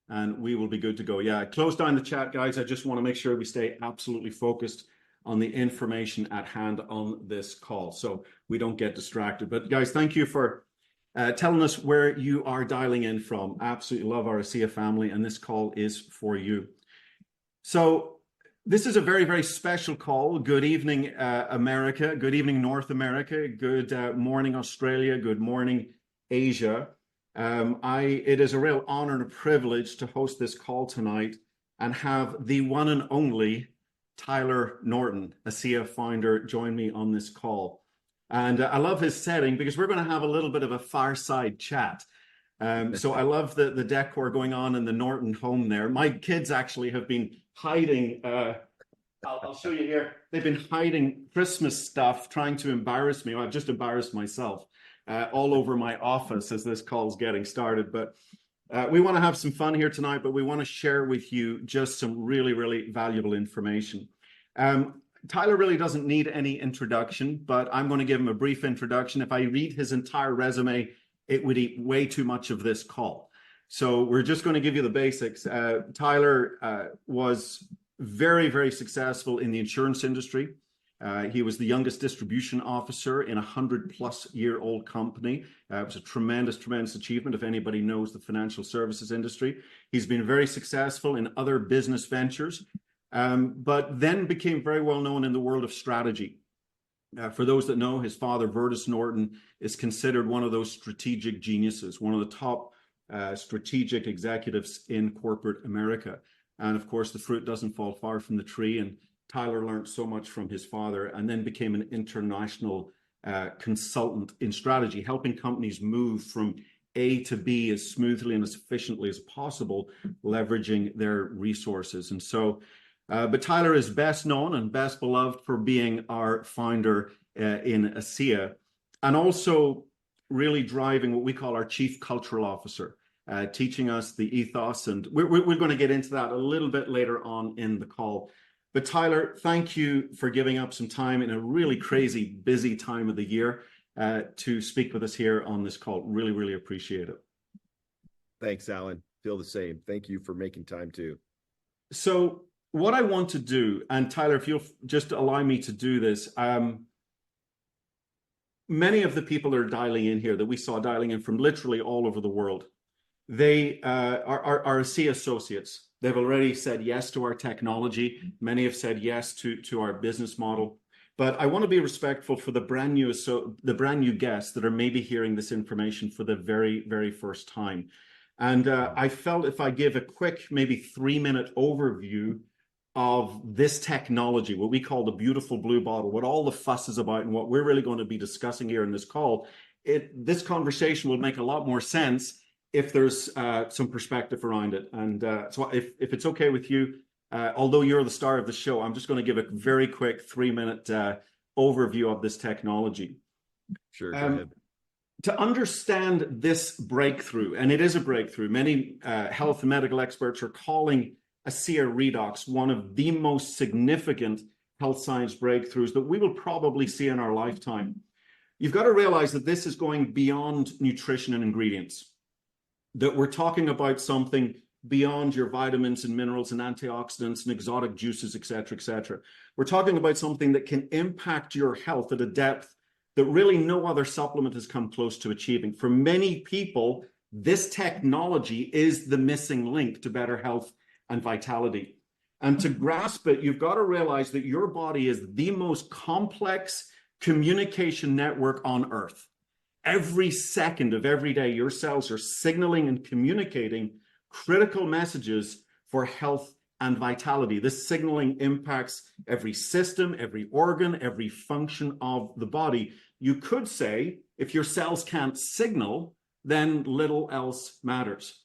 and we will be good to go. Yeah, close down the chat, guys. I just want to make sure we stay absolutely focused on the information at hand on this call so we don't get distracted. But guys, thank you for telling us where you are dialing in from. Absolutely love our ASEA family, and this call is for you. So this is a very, very special call. Good evening, America. Good evening, North America. Good morning, Australia. Good morning, Asia. It is a real honor and a privilege to host this call tonight and have the one and only Tyler Norton, ASEA founder, join me on this call. And I love his setting because we're going to have a little bit of a fireside chat. So I love the decor going on in the Norton home there. My kids actually have been hiding, I'll show you here. They've been hiding Christmas stuff, trying to embarrass me. Well, I've just embarrassed myself all over my office as this call is getting started. But we want to have some fun here tonight, but we want to share with you just some really, really valuable information. Tyler really doesn't need any introduction, but I'm going to give him a brief introduction. If I read his entire resume, it would eat way too much of this call. So we're just going to give you the basics. Tyler was very, very successful in the insurance industry. He was the youngest distribution officer in a 100-plus-year-old company. It was a tremendous, tremendous achievement if anybody knows the financial services industry. He's been very successful in other business ventures, but then became very well known in the world of strategy. For those that know, his father, Vertus Norton, is considered one of those strategic geniuses, one of the top strategic executives in corporate America. And of course, the fruit doesn't fall far from the tree. And Tyler learned so much from his father and then became an international consultant in strategy, helping companies move from A to B as smoothly and as efficiently as possible, leveraging their resources. And so, but Tyler is best known and best beloved for being our founder in ASEA, and also really driving what we call our chief cultural officer, teaching us the ethos. And we're going to get into that a little bit later on in the call. But Tyler, thank you for giving up some time in a really crazy, busy time of the year to speak with us here on this call. Really, really appreciate it. Thanks, Alan. Feel the same. Thank you for making time too. So what I want to do, and Tyler, if you'll just allow me to do this, many of the people that are dialing in here that we saw dialing in from literally all over the world, they are ASEA associates. They've already said yes to our technology. Many have said yes to our business model. But I want to be respectful for the brand new guests that are maybe hearing this information for the very, very first time. And I felt if I give a quick, maybe 3-minute overview of this technology, what we call the beautiful blue bottle, what all the fuss is about and what we're really going to be discussing here in this call, this conversation will make a lot more sense if there's some perspective around it. And so if it's okay with you, although you're the star of the show, I'm just going to give a very quick 3-minute overview of this technology. Sure, go ahead. To understand this breakthrough, and it is a breakthrough, many health and medical experts are calling ASEA Redox one of the most significant health science breakthroughs that we will probably see in our lifetime. You've got to realize that this is going beyond nutrition and ingredients, that we're talking about something beyond your vitamins and minerals and antioxidants and exotic juices, et cetera, et cetera. We're talking about something that can impact your health at a depth that really no other supplement has come close to achieving. For many people, this technology is the missing link to better health and vitality. And to grasp it, you've got to realize that your body is the most complex communication network on Earth. Every second of every day, your cells are signaling and communicating critical messages for health and vitality. This signaling impacts every system, every organ, every function of the body. You could say, if your cells can't signal, then little else matters.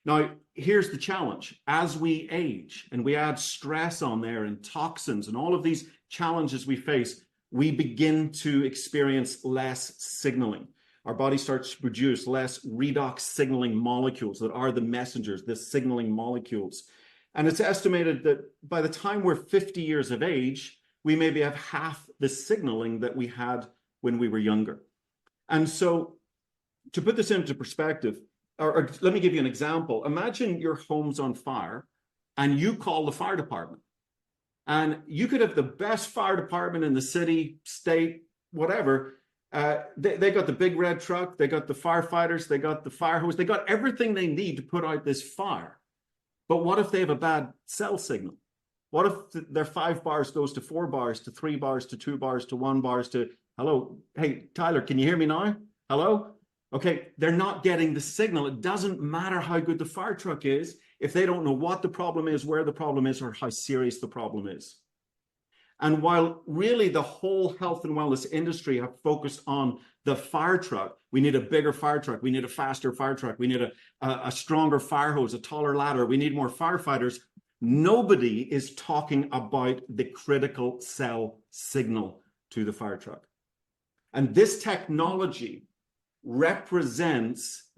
Now, here's the challenge. As we age and we add stress on there and toxins and all of these challenges we face, we begin to experience less signaling. Our body starts to produce less redox signaling molecules that are the messengers, the signaling molecules. And it's estimated that by the time we're 50 years of age, we maybe have half the signaling that we had when we were younger. And so to put this into perspective, or let me give you an example. Imagine your home's on fire and you call the fire department. And you could have the best fire department in the city, state, whatever. They got the big red truck, they got the firefighters, they got the fire hose, they got everything they need to put out this fire. But what if they have a bad cell signal? What if their 5 bars goes to 4 bars, to 3 bars, to 2 bars, to 1 bars, to hello? Hey, Tyler, can you hear me now? Hello? Okay, they're not getting the signal. It doesn't matter how good the fire truck is if they don't know what the problem is, where the problem is, or how serious the problem is. And while really the whole health and wellness industry have focused on the fire truck, we need a bigger fire truck, we need a faster fire truck, we need a stronger fire hose, a taller ladder, we need more firefighters. Nobody is talking about the critical cell signal to the fire truck. And this technology represents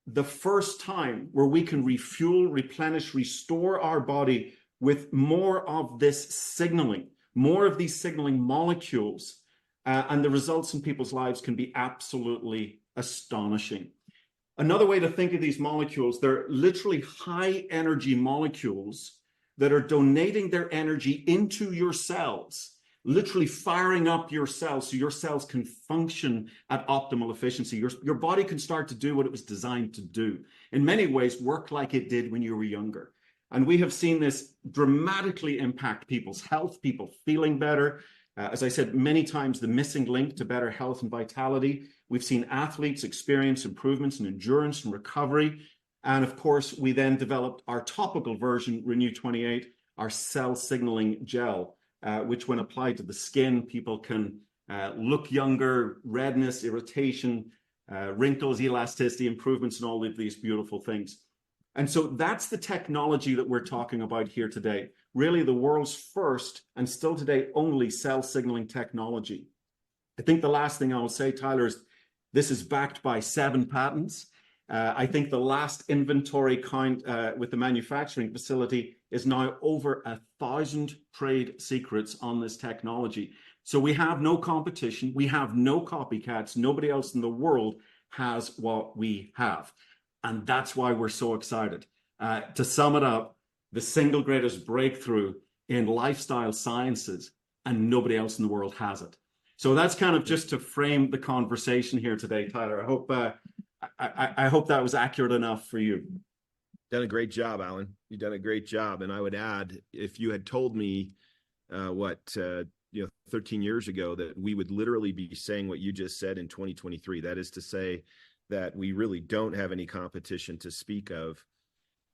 the first time where we can refuel, replenish, restore our body with more of this signaling, more of these signaling molecules, and the results in people's lives can be absolutely astonishing. Another way to think of these molecules, they're literally high energy molecules that are donating their energy into your cells, literally firing up your cells so your cells can function at optimal efficiency. Your body can start to do what it was designed to do. In many ways, work like it did when you were younger. And we have seen this dramatically impact people's health, people feeling better. As I said many times, the missing link to better health and vitality. We've seen athletes experience improvements in endurance and recovery. And of course, we then developed our topical version, Renew 28, our cell signaling gel, which when applied to the skin, people can look younger, redness, irritation, wrinkles, elasticity, improvements, and all of these beautiful things. And so that's the technology that we're talking about here today. Really the world's first and still today only cell signaling technology. I think the last thing I will say, Tyler, is this is backed by 7 patents. I think the last inventory count with the manufacturing facility is now over 1,000 trade secrets on this technology. So we have no competition. We have no copycats. Nobody else in the world has what we have. And that's why we're so excited. To sum it up, the single greatest breakthrough in lifestyle sciences, and nobody else in the world has it. So that's kind of just to frame the conversation here today, Tyler. I hope that was accurate enough for you. Done a great job, Alan. You've done a great job. And I would add, if you had told me 13 years ago that we would literally be saying what you just said in 2023, that is to say that we really don't have any competition to speak of.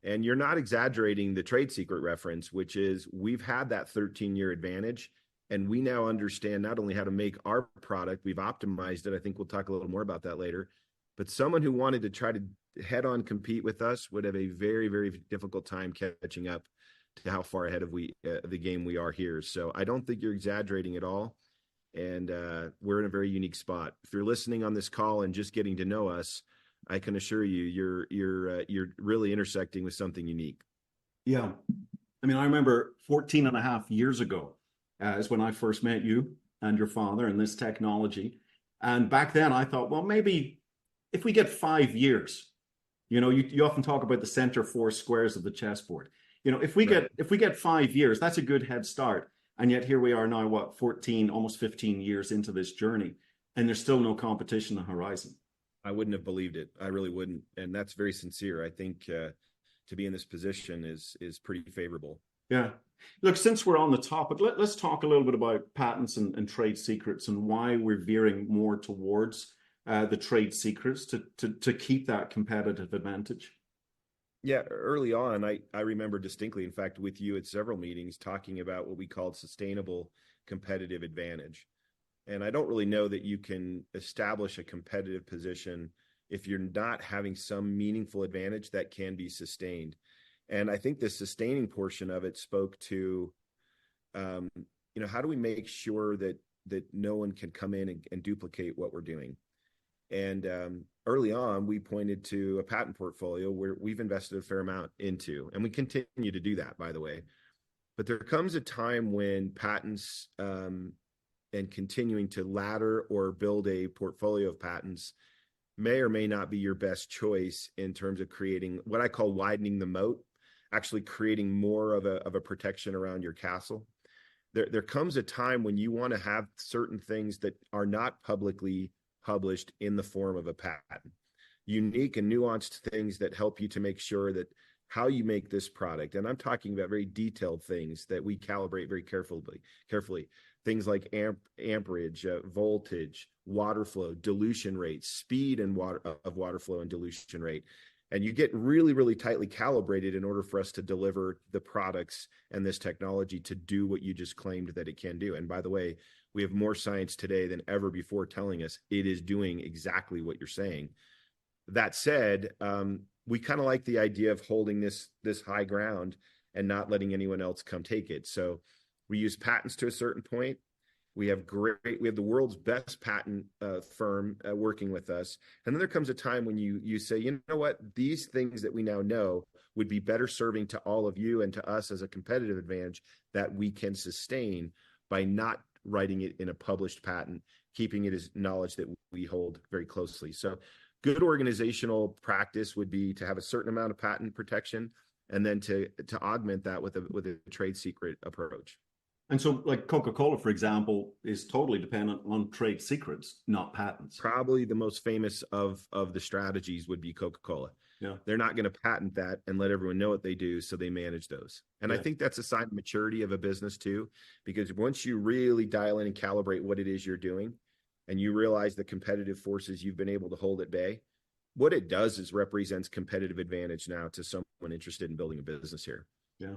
And you're not exaggerating the trade secret reference, which is we've had that 13-year advantage. And we now understand not only how to make our product, we've optimized it. I think we'll talk a little more about that later. But someone who wanted to try to head-on compete with us would have a very, very difficult time catching up to how far ahead of the game we are here. So I don't think you're exaggerating at all. And we're in a very unique spot. If you're listening on this call and just getting to know us, I can assure you, you're really intersecting with something unique. Yeah. I mean, I remember 14 and a half years ago is when I first met you and your father and this technology. And back then I thought, well, maybe if we get 5 years, you often talk about the center 4 squares of the chessboard. If we get 5 years, that's a good head start. And yet here we are now, 14, almost 15 years into this journey, and there's still no competition on the horizon. I wouldn't have believed it. I really wouldn't. And that's very sincere. I think to be in this position is pretty favorable. Yeah. Look, since we're on the topic, let's talk a little bit about patents and trade secrets and why we're veering more towards the trade secrets to keep that competitive advantage. Yeah, early on, I remember distinctly, in fact, with you at several meetings, talking about what we called sustainable competitive advantage. And I don't really know that you can establish a competitive position if you're not having some meaningful advantage that can be sustained. And I think the sustaining portion of it spoke to, how do we make sure that no one can come in and duplicate what we're doing? And early on, we pointed to a patent portfolio where we've invested a fair amount into, and we continue to do that, by the way. But there comes a time when patents and continuing to ladder or build a portfolio of patents may or may not be your best choice in terms of creating what I call widening the moat, actually creating more of a protection around your castle. There comes a time when you want to have certain things that are not publicly published in the form of a patent, unique and nuanced things that help you to make sure that how you make this product, and I'm talking about very detailed things that we calibrate very carefully, things like amperage, voltage, water flow, dilution rate, speed and water flow and dilution rate. And you get really, really tightly calibrated in order for us to deliver the products and this technology to do what you just claimed that it can do. And by the way, we have more science today than ever before telling us it is doing exactly what you're saying. That said, we kind of like the idea of holding this high ground and not letting anyone else come take it. So we use patents to a certain point. We have the world's best patent firm working with us. And then there comes a time when you say, you know what, these things that we now know would be better serving to all of you and to us as a competitive advantage that we can sustain by not writing it in a published patent, keeping it as knowledge that we hold very closely. So good organizational practice would be to have a certain amount of patent protection and then to augment that with a trade secret approach. And so, like Coca-Cola, for example, is totally dependent on trade secrets, not patents. Probably the most famous of the strategies would be Coca-Cola. Yeah. They're not going to patent that and let everyone know what they do, so they manage those. And I think that's a sign of maturity of a business too, because once you really dial in and calibrate what it is you're doing, and you realize the competitive forces you've been able to hold at bay, what it does is represents competitive advantage now to someone interested in building a business here. Yeah.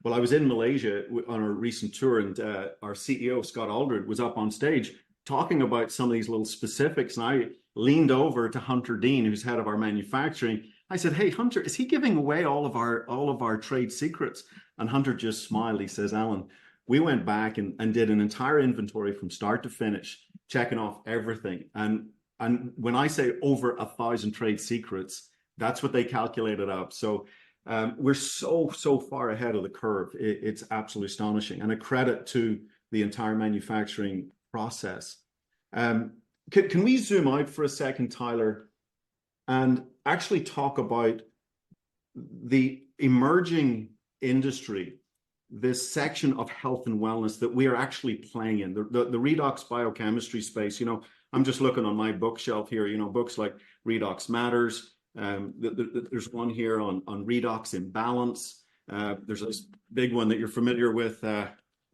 Well, I was in Malaysia on a recent tour, and our CEO, Scott Aldred, was up on stage talking about some of these little specifics. And I leaned over to Hunter Dean, who's head of our manufacturing. I said, "Hey, Hunter, is he giving away all of our trade secrets?" And Hunter just smiled. He says, "Alan, we went back and did an entire inventory from start to finish, checking off everything. And when I say over 1,000 trade secrets, that's what they calculated up." So we're so far ahead of the curve. It's absolutely astonishing, and a credit to the entire manufacturing process. Can we zoom out for a second, Tyler, and actually talk about the emerging industry, this section of health and wellness that we are actually playing in, the redox biochemistry space? You know, I'm just looking on my bookshelf here, you know, books like Redox Matters. There's one here on redox imbalance. There's this big one that you're familiar with,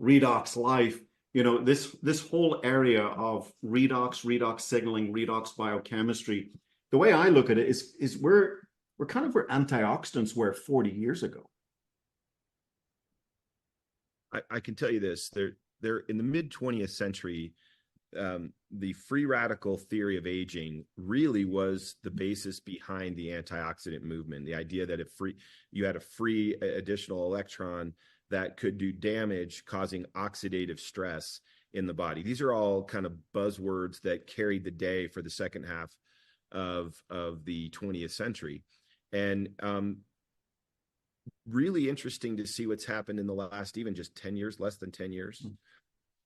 Redox Life. You know, this whole area of redox signaling, redox biochemistry. The way I look at it is we're kind of where antioxidants were 40 years ago. I can tell you this: they're in the mid 20th century. The free radical theory of aging really was the basis behind the antioxidant movement. The idea that you had a free additional electron that could do damage, causing oxidative stress in the body. These are all kind of buzzwords that carried the day for the second half of the 20th century. And really interesting to see what's happened in the last even just 10 years, less than 10 years.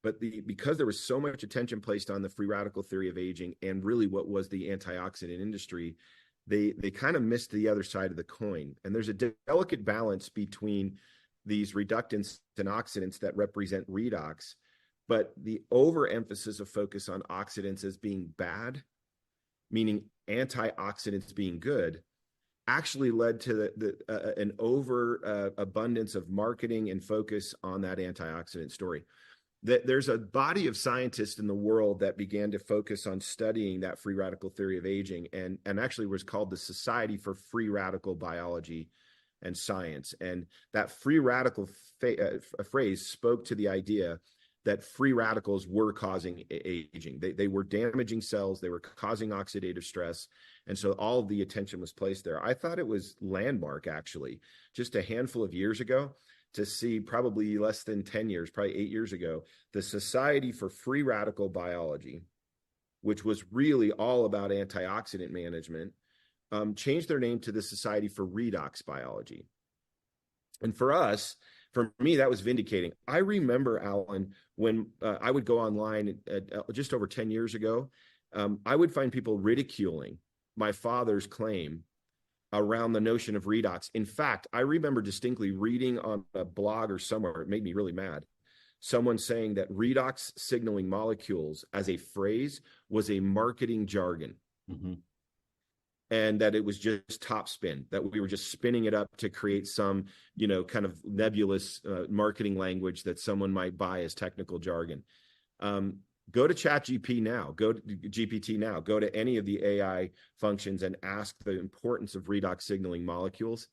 But because there was so much attention placed on the free radical theory of aging and really what was the antioxidant industry, they kind of missed the other side of the coin. And there's a delicate balance between these reductants and oxidants that represent redox, but the overemphasis of focus on oxidants as being bad, meaning antioxidants being good, actually led to an overabundance of marketing and focus on that antioxidant story. There's a body of scientists in the world that began to focus on studying that free radical theory of aging, and actually was called the Society for Free Radical Biology and Science. And that free radical phrase spoke to the idea that free radicals were causing aging. They were damaging cells. They were causing oxidative stress. And so all of the attention was placed there. I thought it was landmark, actually, just a handful of years ago, to see, probably less than 10 years, probably 8 years ago, the Society for Free Radical Biology, which was really all about antioxidant management, changed their name to the Society for Redox Biology. And for me, that was vindicating. I remember, Alan, when I would go online just over 10 years ago, I would find people ridiculing my father's claim around the notion of redox. In fact, I remember distinctly reading on a blog or somewhere, it made me really mad, someone saying that redox signaling molecules as a phrase was a marketing jargon. Mm-hmm. And that it was just top spin, that we were just spinning it up to create some, kind of nebulous marketing language that someone might buy as technical jargon. Go to ChatGPT now, go to GPT now, go to any of the AI functions and ask the importance of redox signaling molecules.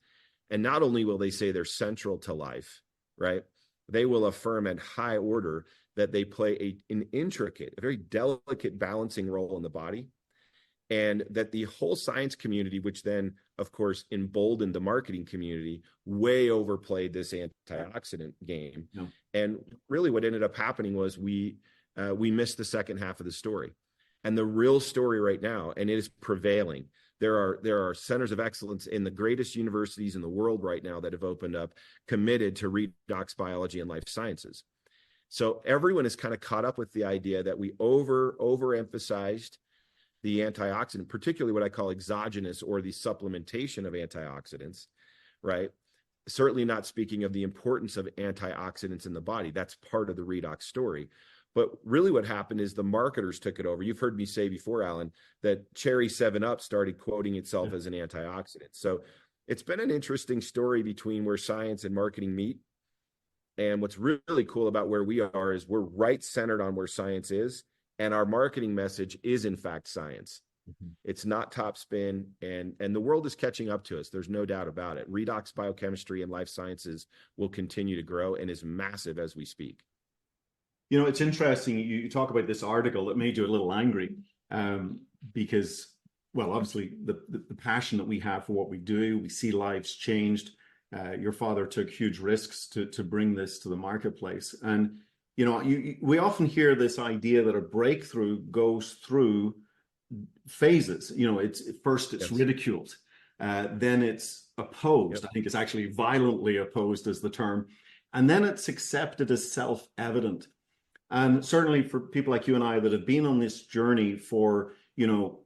And not only will they say they're central to life, right? They will affirm at high order that they play an intricate, a very delicate balancing role in the body. And that the whole science community, which then, of course, emboldened the marketing community, way overplayed this antioxidant game. No. And really what ended up happening was we missed the second half of the story. And the real story right now, and it is prevailing, there are centers of excellence in the greatest universities in the world right now that have opened up, committed to redox biology and life sciences. So everyone is kind of caught up with the idea that we overemphasized the antioxidant, particularly what I call exogenous or the supplementation of antioxidants, right? Certainly not speaking of the importance of antioxidants in the body. That's part of the redox story. But really what happened is the marketers took it over. You've heard me say before, Alan, that Cherry 7-Up started quoting itself as an antioxidant. So it's been an interesting story between where science and marketing meet. And what's really cool about where we are is we're right centered on where science is. And our marketing message is, in fact, science. Mm-hmm. It's not top spin, and the world is catching up to us. There's no doubt about it. Redox biochemistry and life sciences will continue to grow and is massive as we speak. It's interesting. You talk about this article that made you a little angry because, well, obviously the passion that we have for what we do, we see lives changed. Your father took huge risks to bring this to the marketplace. And we often hear this idea that a breakthrough goes through phases. It's first it's ridiculed, then it's opposed. I think it's actually violently opposed is the term, and then it's accepted as self-evident. And certainly for people like you and I that have been on this journey for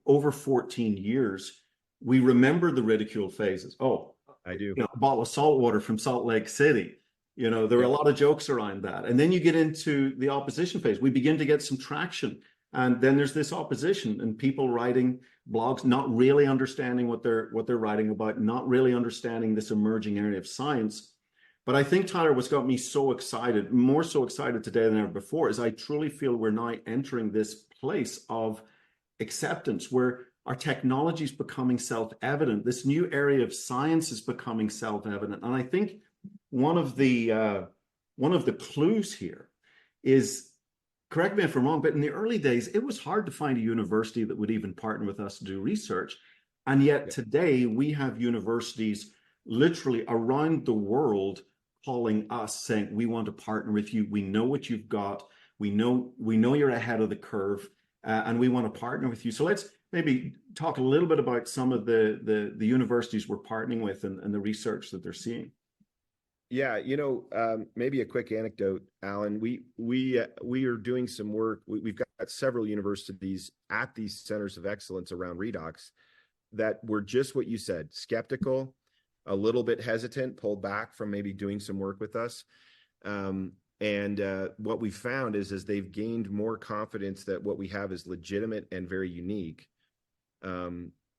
over 14 years, we remember the ridicule phases. Oh, I do. A bottle of salt water from Salt Lake City. There were a lot of jokes around that. And then you get into the opposition phase. We begin to get some traction. And then there's this opposition and people writing blogs, not really understanding what they're writing about, not really understanding this emerging area of science. But I think, Tyler, what's got me so excited, more so excited today than ever before, is I truly feel we're now entering this place of acceptance where our technology is becoming self-evident. This new area of science is becoming self-evident. And I think one of the clues here is, correct me if I'm wrong, but in the early days, it was hard to find a university that would even partner with us to do research. And yet today we have universities literally around the world calling us saying, we want to partner with you. We know what you've got. We know you're ahead of the curve and we want to partner with you. So let's maybe talk a little bit about some of the universities we're partnering with and the research that they're seeing. Yeah, maybe a quick anecdote, Alan. We are doing some work. We've got several universities at these centers of excellence around redox that were just what you said, skeptical, a little bit hesitant, pulled back from maybe doing some work with us. And what we found is as they've gained more confidence that what we have is legitimate and very unique,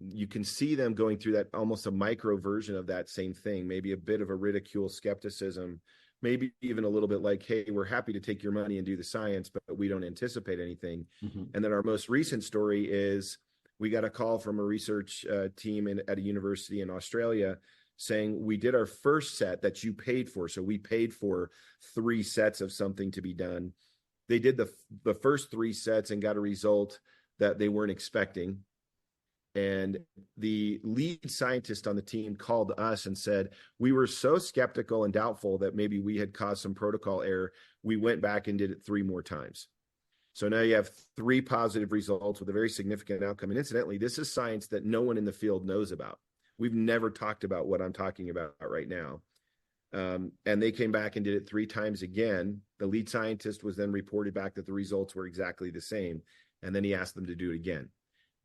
you can see them going through that almost a micro version of that same thing, maybe a bit of a ridicule, skepticism, maybe even a little bit like, hey, we're happy to take your money and do the science, but we don't anticipate anything. Mm-hmm. And then our most recent story is we got a call from a research team at a university in Australia saying, we did our first set that you paid for. So we paid for 3 sets of something to be done. They did the first 3 sets and got a result that they weren't expecting. And the lead scientist on the team called us and said, we were so skeptical and doubtful that maybe we had caused some protocol error. We went back and did it 3 more times. So now you have 3 positive results with a very significant outcome. And incidentally, this is science that no one in the field knows about. We've never talked about what I'm talking about right now. And they came back and did it 3 times again. The lead scientist was then reported back that the results were exactly the same. And then he asked them to do it again.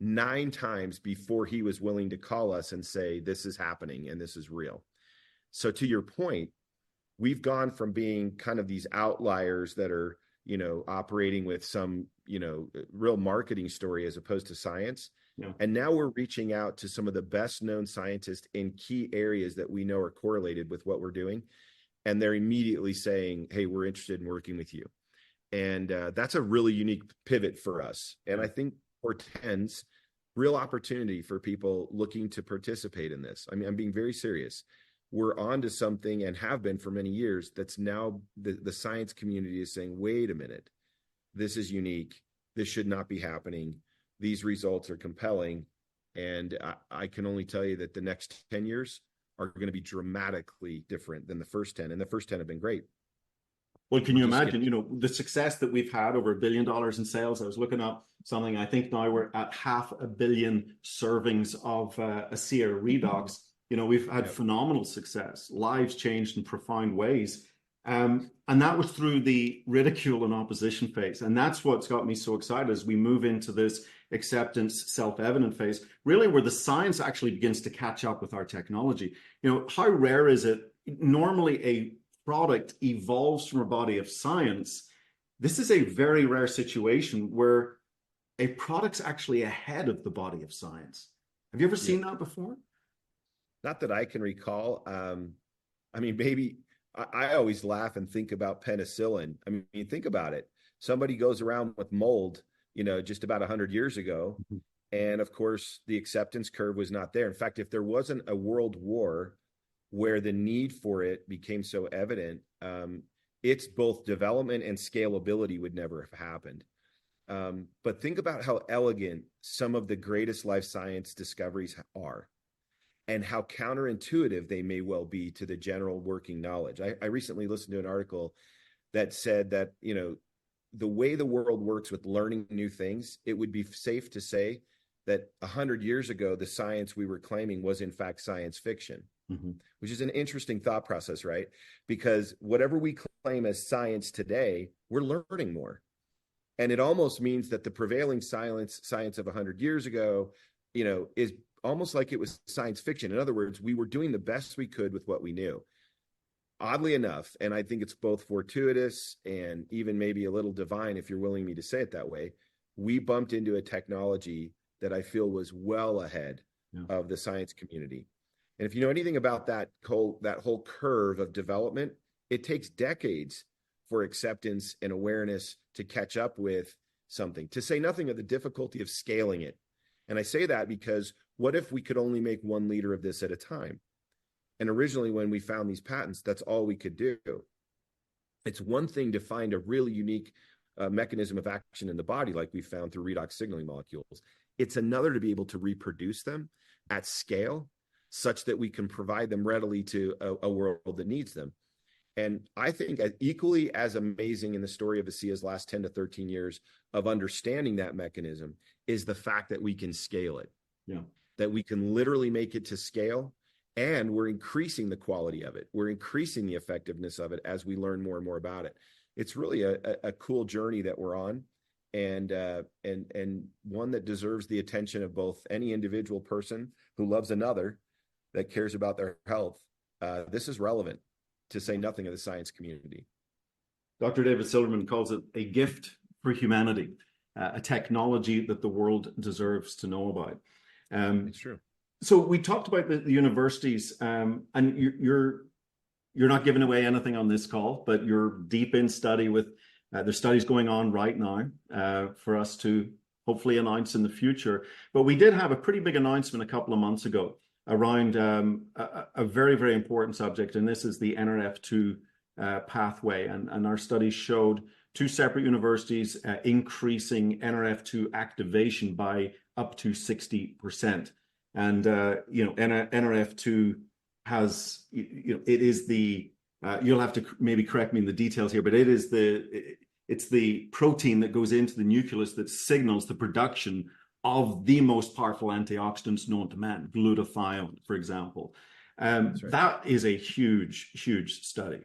9 times before he was willing to call us and say, this is happening and this is real. So to your point, we've gone from being kind of these outliers that are, operating with some, real marketing story as opposed to science. Yeah. And now we're reaching out to some of the best known scientists in key areas that we know are correlated with what we're doing. And they're immediately saying, hey, we're interested in working with you. And that's a really unique pivot for us. And I think portends real opportunity for people looking to participate in this. I mean, I'm being very serious. We're on to something, and have been for many years, that's now the science community is saying, wait a minute, this is unique. This should not be happening. These results are compelling. And I can only tell you that the next 10 years are going to be dramatically different than the first 10. And the first 10 have been great. Well, can you imagine, the success that we've had, over $1 billion in sales? I was looking up something, I think now we're at 500 million servings of ASEA Redox. We've had phenomenal success, lives changed in profound ways. And that was through the ridicule and opposition phase. And that's what's got me so excited as we move into this acceptance, self-evident phase, really where the science actually begins to catch up with our technology. How rare is it? Normally a product evolves from a body of science. This is a very rare situation where a product's actually ahead of the body of science. Have you ever seen that before? Not that I can recall. I mean, maybe I always laugh and think about penicillin. I mean, think about it. Somebody goes around with mold, just about 100 years ago. Mm-hmm. And of course, the acceptance curve was not there. In fact, if there wasn't a world war where the need for it became so evident, its both development and scalability would never have happened. But think about how elegant some of the greatest life science discoveries are, and how counterintuitive they may well be to the general working knowledge. I recently listened to an article that said that, the way the world works with learning new things, it would be safe to say that 100 years ago, the science we were claiming was in fact science fiction. Mm-hmm. Which is an interesting thought process, right? Because whatever we claim as science today, we're learning more. And it almost means that the prevailing science of 100 years ago, is almost like it was science fiction. In other words, we were doing the best we could with what we knew. Oddly enough, and I think it's both fortuitous and even maybe a little divine, if you're willing me to say it that way, we bumped into a technology that I feel was well ahead of the science community. And if you know anything about that whole curve of development, it takes decades for acceptance and awareness to catch up with something, to say nothing of the difficulty of scaling it. And I say that because what if we could only make 1 liter of this at a time? And originally, when we found these patents, that's all we could do. It's one thing to find a really unique mechanism of action in the body, like we found through redox signaling molecules. It's another to be able to reproduce them at scale, such that we can provide them readily to a world that needs them. And I think equally as amazing in the story of ASEA's last 10 to 13 years of understanding that mechanism is the fact that we can scale it, that we can literally make it to scale, and we're increasing the quality of it. We're increasing the effectiveness of it as we learn more and more about it. It's really a cool journey that we're on, and one that deserves the attention of both any individual person who loves another, that cares about their health. This is relevant, to say nothing of the science community. Dr. David Silverman calls it a gift for humanity, a technology that the world deserves to know about. It's true. So we talked about the universities, and you're not giving away anything on this call, but you're deep in study with there's studies going on right now for us to hopefully announce in the future. But we did have a pretty big announcement a couple of months ago around a very, very important subject, and this is the NRF2 pathway. And our studies showed 2 separate universities increasing NRF2 activation by up to 60%. And NRF2 has, it is the you'll have to maybe correct me in the details here, but it's the protein that goes into the nucleus that signals the production of the most powerful antioxidants known to man, glutathione, for example. Right. That is a huge, huge study.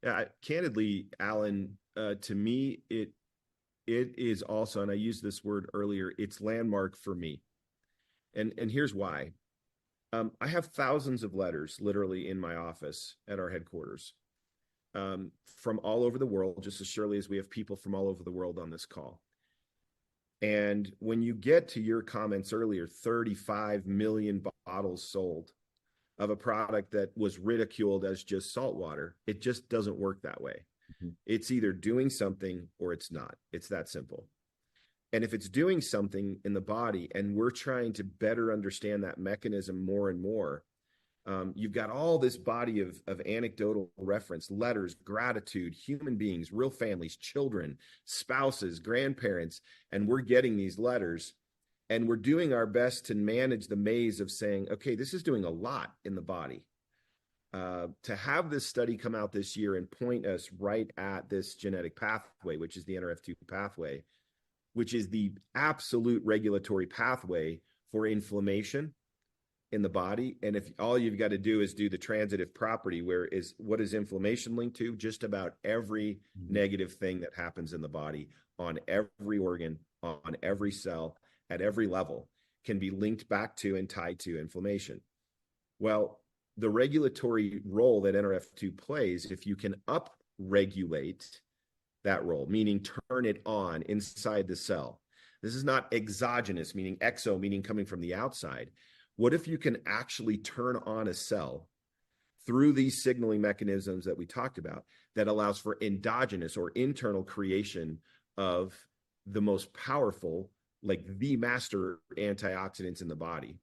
Yeah, candidly, Alan, to me, it is also, and I used this word earlier, it's landmark for me. And here's why. I have thousands of letters literally in my office at our headquarters from all over the world, just as surely as we have people from all over the world on this call. And when you get to your comments earlier, 35 million bottles sold of a product that was ridiculed as just salt water, it just doesn't work that way. Mm-hmm. It's either doing something or it's not. It's that simple. And if it's doing something in the body and we're trying to better understand that mechanism more and more, you've got all this body of anecdotal reference, letters, gratitude, human beings, real families, children, spouses, grandparents, and we're getting these letters and we're doing our best to manage the maze of saying, okay, this is doing a lot in the body. To have this study come out this year and point us right at this genetic pathway, which is the NRF2 pathway, which is the absolute regulatory pathway for inflammation in the body. And if all you've got to do is do the transitive property, what is inflammation linked to? Just about every negative thing that happens in the body on every organ, on every cell, at every level can be linked back to and tied to inflammation. Well, the regulatory role that NRF2 plays, if you can upregulate that role, meaning turn it on inside the cell. This is not exogenous, meaning exo, meaning coming from the outside. What if you can actually turn on a cell through these signaling mechanisms that we talked about that allows for endogenous or internal creation of the most powerful, like the master antioxidants in the body?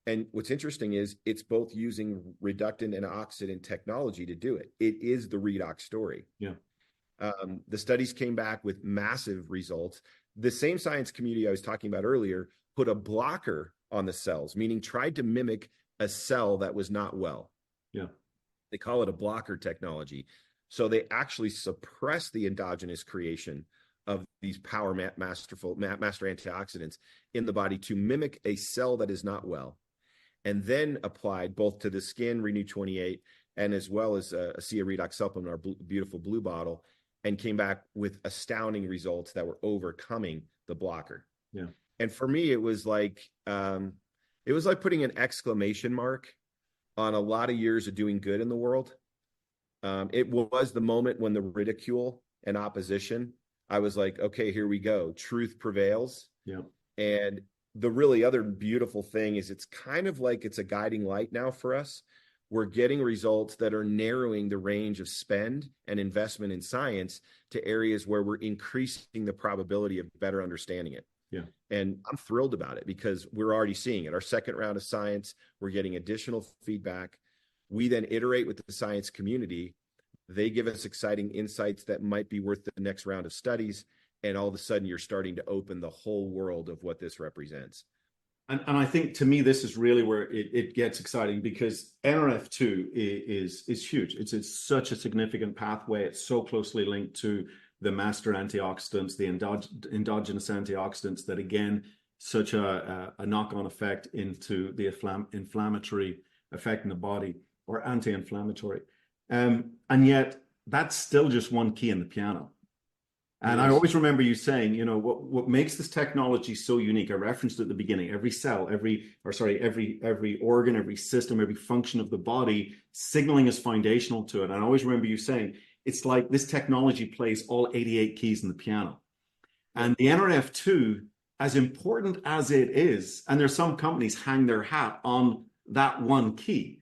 And what's interesting is it's both using reductant and oxidant technology to do it. It is the redox story. Yeah. The studies came back with massive results. The same science community I was talking about earlier put a blocker on the cells, meaning tried to mimic a cell that was not well. Yeah. They call it a blocker technology. So they actually suppress the endogenous creation of these power master antioxidants in the body to mimic a cell that is not well, and then applied both to the skin, Renew 28, and as well as ASEA Redox supplement, our beautiful blue bottle, and came back with astounding results that were overcoming the blocker. Yeah. And for me, it was like putting an exclamation mark on a lot of years of doing good in the world. It was the moment when the ridicule and opposition, I was like, okay, here we go. Truth prevails. Yeah. And the really other beautiful thing is it's kind of like it's a guiding light now for us. We're getting results that are narrowing the range of spend and investment in science to areas where we're increasing the probability of better understanding it. Yeah. And I'm thrilled about it because we're already seeing it. Our second round of science, we're getting additional feedback. We then iterate with the science community. They give us exciting insights that might be worth the next round of studies. And all of a sudden, you're starting to open the whole world of what this represents. And I think, to me, this is really where it gets exciting, because NRF2 is huge. It's such a significant pathway. It's so closely linked to the master antioxidants, the endogenous antioxidants, that, again, such a knock-on effect into the inflammatory effect in the body, or anti-inflammatory. And yet, that's still just one key in the piano. And I always remember you saying, you know, what makes this technology so unique, I referenced at the beginning, every cell, every organ, every system, every function of the body, signaling is foundational to it. And I always remember you saying, it's like this technology plays all 88 keys in the piano. And the NRF2, as important as it is, and there's some companies hang their hat on that one key.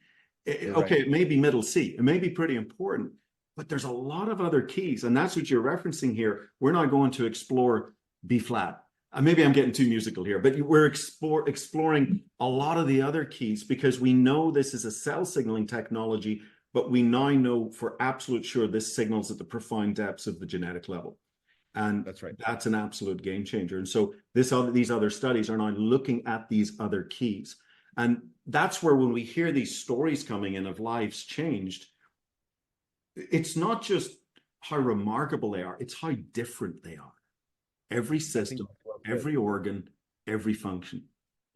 Okay, it may be middle C, it may be pretty important, but there's a lot of other keys, and that's what you're referencing here. We're not going to explore B flat. Maybe I'm getting too musical here, but we're exploring a lot of the other keys, because we know this is a cell signaling technology, but we now know for absolute sure this signals at the profound depths of the genetic level. And that's right. That's an absolute game changer. And so these other studies are now looking at these other keys. And that's where, when we hear these stories coming in of lives changed, it's not just how remarkable they are, it's how different they are. Every system, every organ, every function,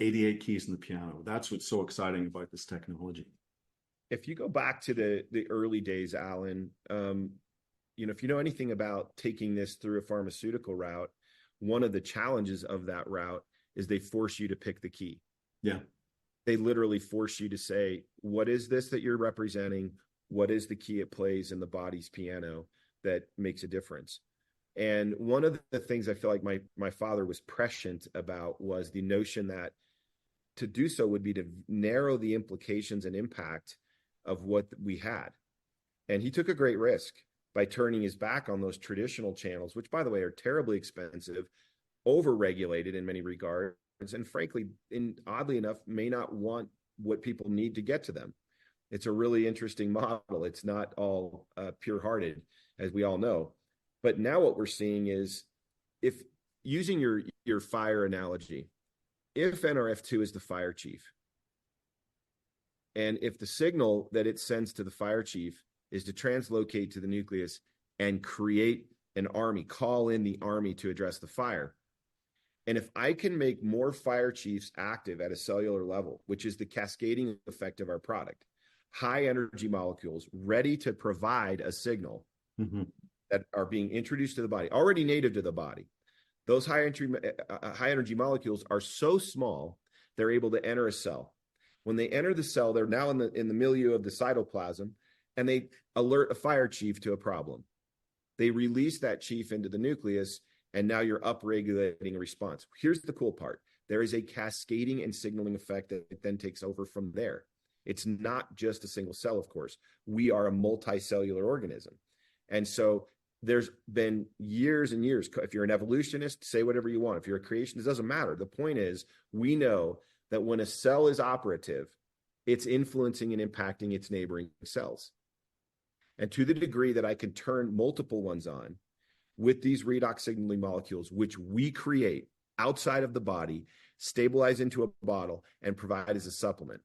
88 keys in the piano. That's what's so exciting about this technology. If you go back to the early days, Alan, if you know anything about taking this through a pharmaceutical route, one of the challenges of that route is they force you to pick the key. Yeah. They literally force you to say, what is this that you're representing? What is the key it plays in the body's piano that makes a difference? And one of the things I feel like my father was prescient about was the notion that to do so would be to narrow the implications and impact of what we had. And he took a great risk by turning his back on those traditional channels, which, by the way, are terribly expensive, over-regulated in many regards, and frankly, oddly enough, may not want what people need to get to them. It's a really interesting model. It's not all pure-hearted, as we all know. But now what we're seeing is, if using your fire analogy, if NRF2 is the fire chief, and if the signal that it sends to the fire chief is to translocate to the nucleus and create an army, call in the army to address the fire, and if I can make more fire chiefs active at a cellular level, which is the cascading effect of our product, high energy molecules ready to provide a signal that are being introduced to the body, already native to the body. Those high energy molecules are so small, they're able to enter a cell. When they enter the cell, they're now in the milieu of the cytoplasm, and they alert a fire chief to a problem. They release that chief into the nucleus, and now you're upregulating a response. Here's the cool part. There is a cascading and signaling effect that then takes over from there. It's not just a single cell, of course. We are a multicellular organism. And so there's been years and years. If you're an evolutionist, say whatever you want. If you're a creationist, it doesn't matter. The point is, we know that when a cell is operative, it's influencing and impacting its neighboring cells. And to the degree that I can turn multiple ones on with these redox signaling molecules, which we create outside of the body, stabilize into a bottle, and provide as a supplement,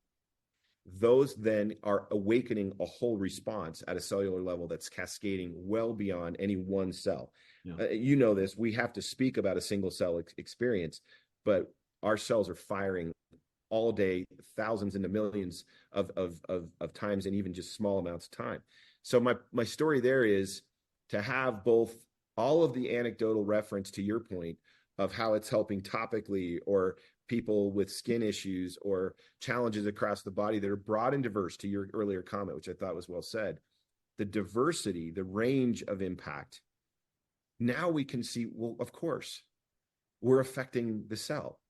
those then are awakening a whole response at a cellular level that's cascading well beyond any one cell. Yeah. You know this. We have to speak about a single cell experience, but our cells are firing all day, thousands into millions of times, and even just small amounts of time. So my story there is to have both all of the anecdotal reference to your point of how it's helping topically, or people with skin issues or challenges across the body that are broad and diverse, to your earlier comment, which I thought was well said. The diversity, the range of impact. Now we can see, well, of course, we're affecting the cell.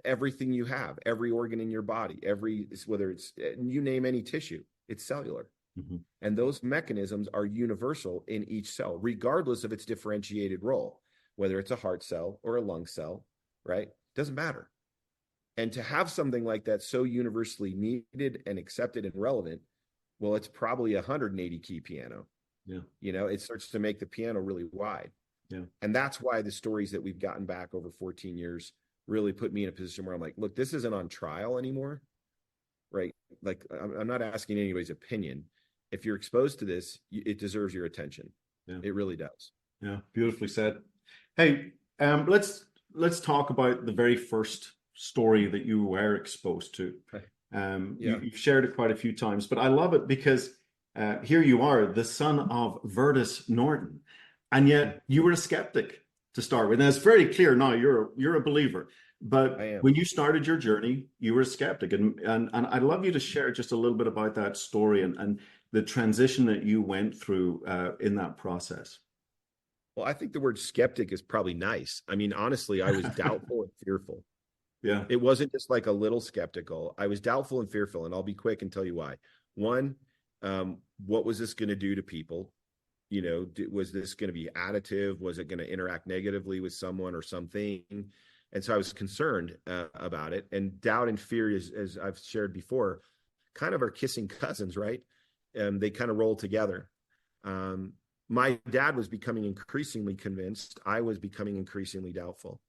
Everything you have, every organ in your body, whether it's, you name any tissue, it's cellular. And those mechanisms are universal in each cell, regardless of its differentiated role, whether it's a heart cell or a lung cell, right? Doesn't matter. And to have something like that so universally needed and accepted and relevant, well, it's probably a 180 key piano. Yeah. It starts to make the piano really wide. Yeah. And that's why the stories that we've gotten back over 14 years really put me in a position where I'm like, look, this isn't on trial anymore, right? Like, I'm not asking anybody's opinion. If you're exposed to this, it deserves your attention. Yeah. It really does. Yeah, beautifully said. Hey, let's talk about the very first story that you were exposed to. You've shared it quite a few times, but I love it because here you are, the son of Vertus Norton, and yet you were a skeptic to start with. And it's very clear now you're a believer. But when you started your journey, you were a skeptic, and I'd love you to share just a little bit about that story and the transition that you went through in that process. Well, I think the word skeptic is probably nice. I mean, honestly, I was doubtful and fearful. Yeah. It wasn't just like a little skeptical. I was doubtful and fearful, and I'll be quick and tell you why. One, what was this going to do to people? Was this going to be additive? Was it going to interact negatively with someone or something? And so I was concerned about it. And doubt and fear, as I've shared before, kind of are kissing cousins, right? They kind of roll together. My dad was becoming increasingly convinced. I was becoming increasingly doubtful.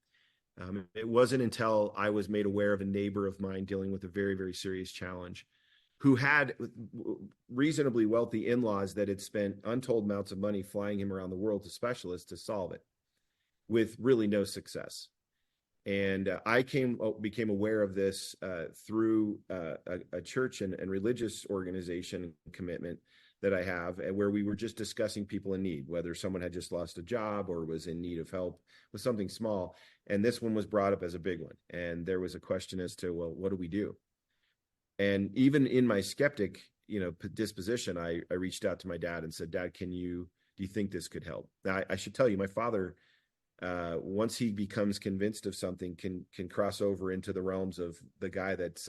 It wasn't until I was made aware of a neighbor of mine dealing with a very, very serious challenge, who had reasonably wealthy in-laws that had spent untold amounts of money flying him around the world to specialists to solve it, with really no success. And I became aware of this through a church and religious organization commitment that I have, and where we were just discussing people in need, whether someone had just lost a job or was in need of help with something small. And this one was brought up as a big one. And there was a question as to, well, what do we do? And even in my skeptic, disposition, I reached out to my dad and said, Dad, do you think this could help? Now, I should tell you, my father, once he becomes convinced of something, can cross over into the realms of the guy that's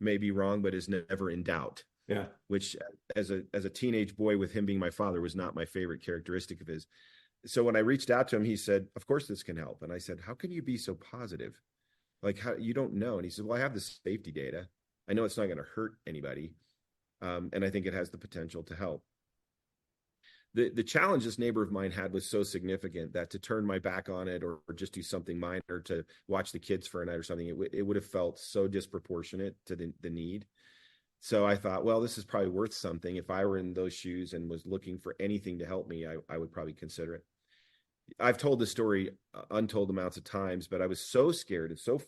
maybe wrong, but is never in doubt. Yeah. Which as a teenage boy, with him being my father, was not my favorite characteristic of his. So when I reached out to him, he said, of course this can help. And I said, how can you be so positive? Like, how, you don't know. And he said, well, I have the safety data. I know it's not going to hurt anybody. And I think it has the potential to help. The challenge this neighbor of mine had was so significant that to turn my back on it, or just do something minor, to watch the kids for a night or something, it would have felt so disproportionate to the need. So I thought, well, this is probably worth something. If I were in those shoes and was looking for anything to help me, I would probably consider it. I've told this story untold amounts of times, but I was so scared and so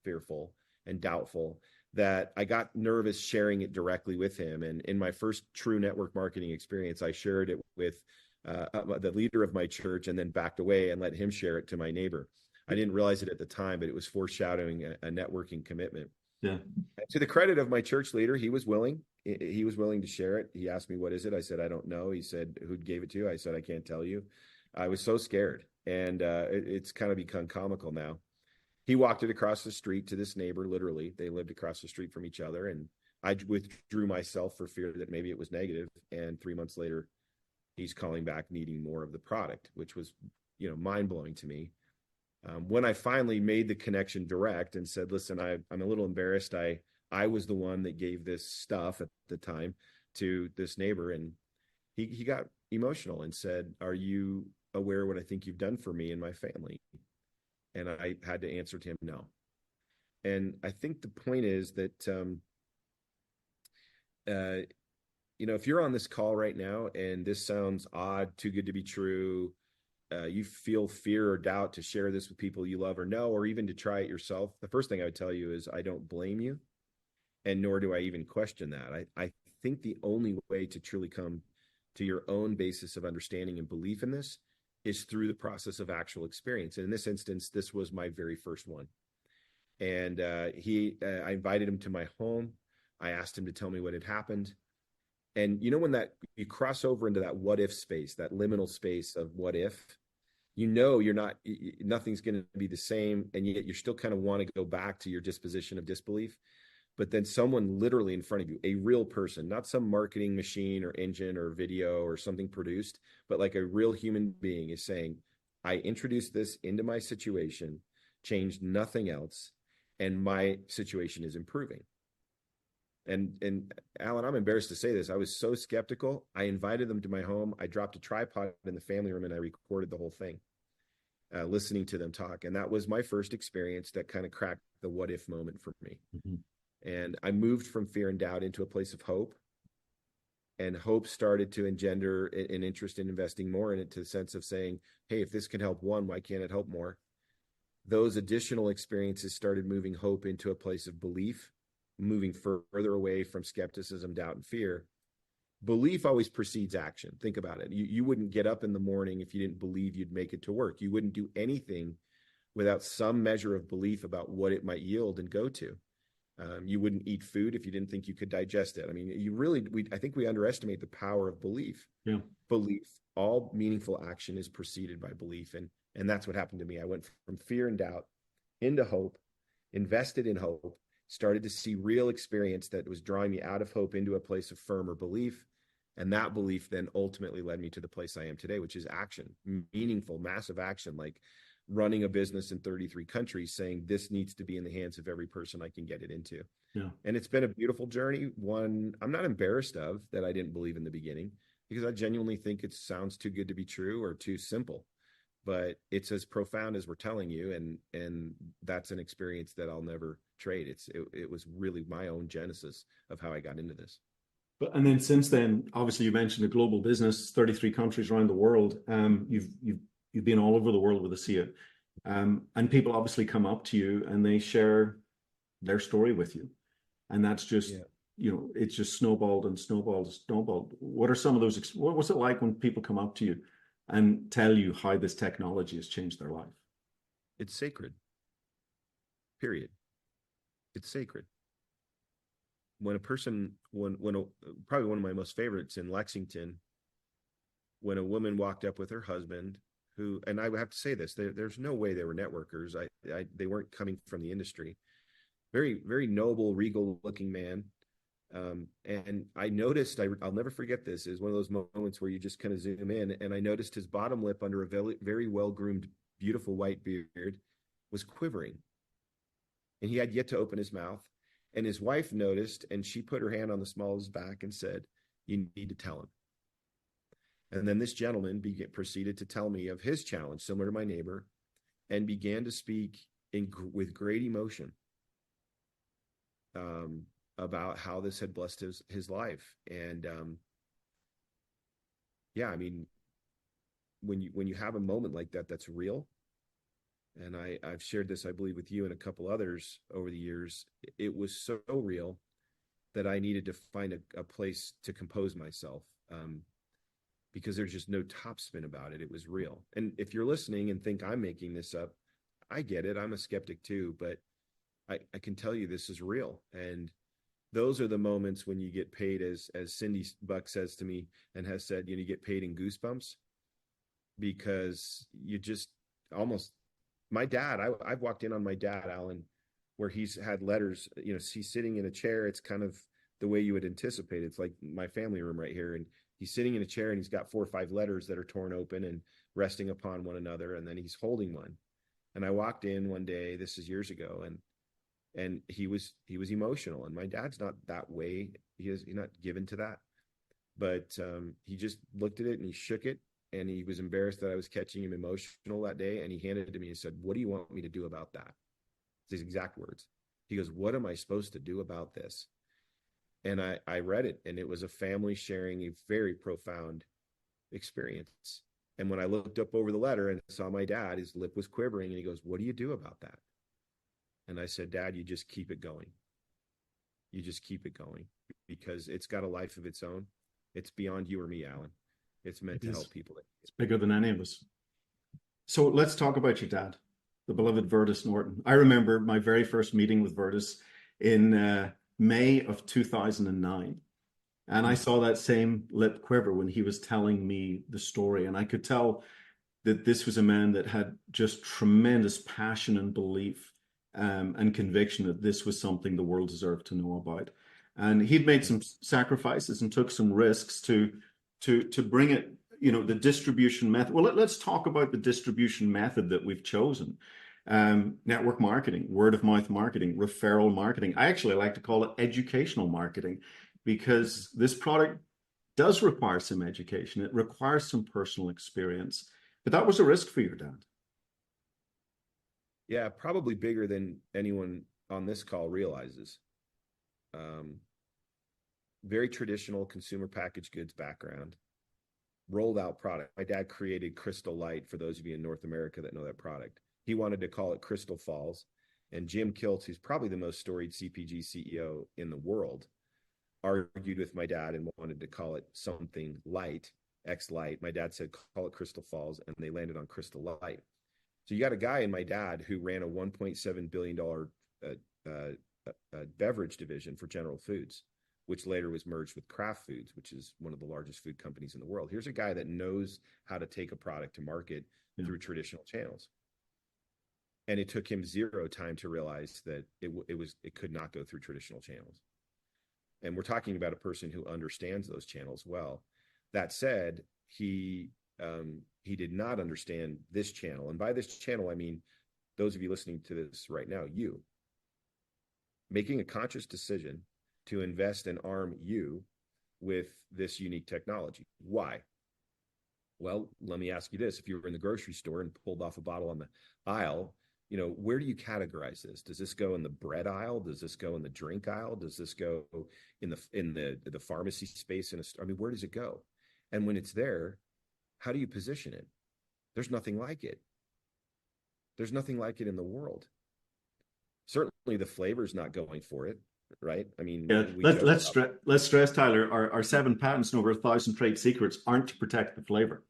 fearful and doubtful that I got nervous sharing it directly with him. And in my first true network marketing experience, I shared it with the leader of my church, and then backed away and let him share it to my neighbor. I didn't realize it at the time, but it was foreshadowing a networking commitment. Yeah. To the credit of my church leader, he was willing. He was willing to share it. He asked me, what is it? I said, I don't know. He said, who gave it to you? I said, I can't tell you. I was so scared. And it's kind of become comical now. He walked it across the street to this neighbor. Literally, they lived across the street from each other. And I withdrew myself for fear that maybe it was negative. And 3 months later, he's calling back needing more of the product, which was, mind blowing to me. When I finally made the connection direct and said, listen, I'm a little embarrassed. I was the one that gave this stuff at the time to this neighbor. And he got emotional and said, are you aware of what I think you've done for me and my family? And I had to answer to him, no. And I think the point is that, if you're on this call right now and this sounds odd, too good to be true, you feel fear or doubt to share this with people you love or know, or even to try it yourself, the first thing I would tell you is I don't blame you, and nor do I even question that. I think the only way to truly come to your own basis of understanding and belief in this is through the process of actual experience. And in this instance, this was my very first one. And I invited him to my home. I asked him to tell me what had happened. And when that you cross over into that what if space, that liminal space of what if, nothing's going to be the same. And yet you still kind of want to go back to your disposition of disbelief. But then someone literally in front of you, a real person, not some marketing machine or engine or video or something produced, but like a real human being, is saying, I introduced this into my situation, changed nothing else, and my situation is improving. And Alan, I'm embarrassed to say this. I was so skeptical. I invited them to my home. I dropped a tripod in the family room and I recorded the whole thing, listening to them talk. And that was my first experience that kind of cracked the what if moment for me. Mm-hmm. And I moved from fear and doubt into a place of hope. And hope started to engender an interest in investing more in it, to the sense of saying, hey, if this can help one, why can't it help more? Those additional experiences started moving hope into a place of belief, moving further away from skepticism, doubt, and fear. Belief always precedes action. Think about it. You wouldn't get up in the morning if you didn't believe you'd make it to work. You wouldn't do anything without some measure of belief about what it might yield and go to. You wouldn't eat food if you didn't think you could digest it. I mean, I think we underestimate the power of belief. Yeah. Belief, all meaningful action is preceded by belief. And that's what happened to me. I went from fear and doubt into hope, invested in hope, started to see real experience that was drawing me out of hope into a place of firmer belief. And that belief then ultimately led me to the place I am today, which is action, meaningful, massive action, like running a business in 33 countries, saying this needs to be in the hands of every person I can get it into. Yeah. And it's been a beautiful journey. One I'm not embarrassed of that I didn't believe in the beginning, because I genuinely think it sounds too good to be true or too simple, but it's as profound as we're telling you. And that's an experience that I'll never trade. It was really my own genesis of how I got into this. And then since then, obviously you mentioned a global business, 33 countries around the world. You've been all over the world with ASEA, and people obviously come up to you and they share their story with you, and that's just it's just snowballed and snowballed and snowballed. What are some of those? What was it like when people come up to you and tell you how this technology has changed their life? It's sacred, period. It's sacred. When a person, probably one of my most favorites in Lexington, when a woman walked up with her husband, who, and I would have to say this, there's no way they were networkers. They weren't coming from the industry. Very, very noble, regal looking man. And I noticed, I'll never forget this, is one of those moments where you just kind of zoom in, and I noticed his bottom lip under a very, very well-groomed, beautiful white beard was quivering. And he had yet to open his mouth. And his wife noticed, and she put her hand on the small of his back and said, "You need to tell him." And then this gentleman proceeded to tell me of his challenge, similar to my neighbor, and began to speak with great emotion about how this had blessed his life. And yeah, I mean, when you have a moment like that, that's real. And I've shared this, I believe, with you and a couple others over the years. It was so real that I needed to find a place to compose myself, because there's just no topspin about it. It was real. And if you're listening and think I'm making this up, I get it. I'm a skeptic too, but I can tell you this is real. And those are the moments when you get paid, as Cindy Buck says to me and has said, you get paid in goosebumps, because you just almost, my dad, I've walked in on my dad, Alan, where he's had letters, he's sitting in a chair. It's kind of the way you would anticipate. It's like my family room right here. And he's sitting in a chair and he's got 4 or 5 letters that are torn open and resting upon one another. And then he's holding one. And I walked in one day, this is years ago, and he was emotional. And my dad's not that way. He's not given to that. But he just looked at it and he shook it. And he was embarrassed that I was catching him emotional that day. And he handed it to me and said, "What do you want me to do about that?" It's his exact words. He goes, "What am I supposed to do about this?" And I read it, and it was a family sharing a very profound experience. And when I looked up over the letter and saw my dad, his lip was quivering, and he goes, "What do you do about that?" And I said, "Dad, you just keep it going. You just keep it going, because it's got a life of its own. It's beyond you or me, Alan. It's meant to help people." It's bigger than any of us. So let's talk about your dad, the beloved Vertus Norton. I remember my very first meeting with Vertus in May of 2009. And I saw that same lip quiver when he was telling me the story. And I could tell that this was a man that had just tremendous passion and belief, and conviction that this was something the world deserved to know about. And he'd made some sacrifices and took some risks to bring it, the distribution method. Well, let's talk about the distribution method that we've chosen. Network marketing, word of mouth marketing, referral marketing. I actually like to call it educational marketing, because this product does require some education. It requires some personal experience, but that was a risk for your dad. Yeah, probably bigger than anyone on this call realizes. Very traditional consumer packaged goods background, rolled out product. My dad created Crystal Light, for those of you in North America that know that product. He wanted to call it Crystal Falls. And Jim Kiltz, who's probably the most storied CPG CEO in the world, argued with my dad and wanted to call it something light, X Light. My dad said, "Call it Crystal Falls," and they landed on Crystal Light. So you got a guy in my dad who ran a $1.7 billion beverage division for General Foods, which later was merged with Kraft Foods, which is one of the largest food companies in the world. Here's a guy that knows how to take a product to market through traditional channels. And it took him 0 time to realize that it could not go through traditional channels. And we're talking about a person who understands those channels well. That said, he did not understand this channel. And by this channel, I mean, those of you listening to this right now, you making a conscious decision to invest and arm you with this unique technology. Why? Well, let me ask you this. If you were in the grocery store and pulled off a bottle on the aisle, where do you categorize this? Does this go in the bread aisle? Does this go in the drink aisle? Does this go in the pharmacy space in a store? I mean, where does it go? And when it's there, how do you position it? There's nothing like it. There's nothing like it in the world. Certainly the flavor is not going for it. right? I mean, Yeah, we joke about, let's stress, Tyler, our 7 patents and over 1,000 trade secrets aren't to protect the flavor.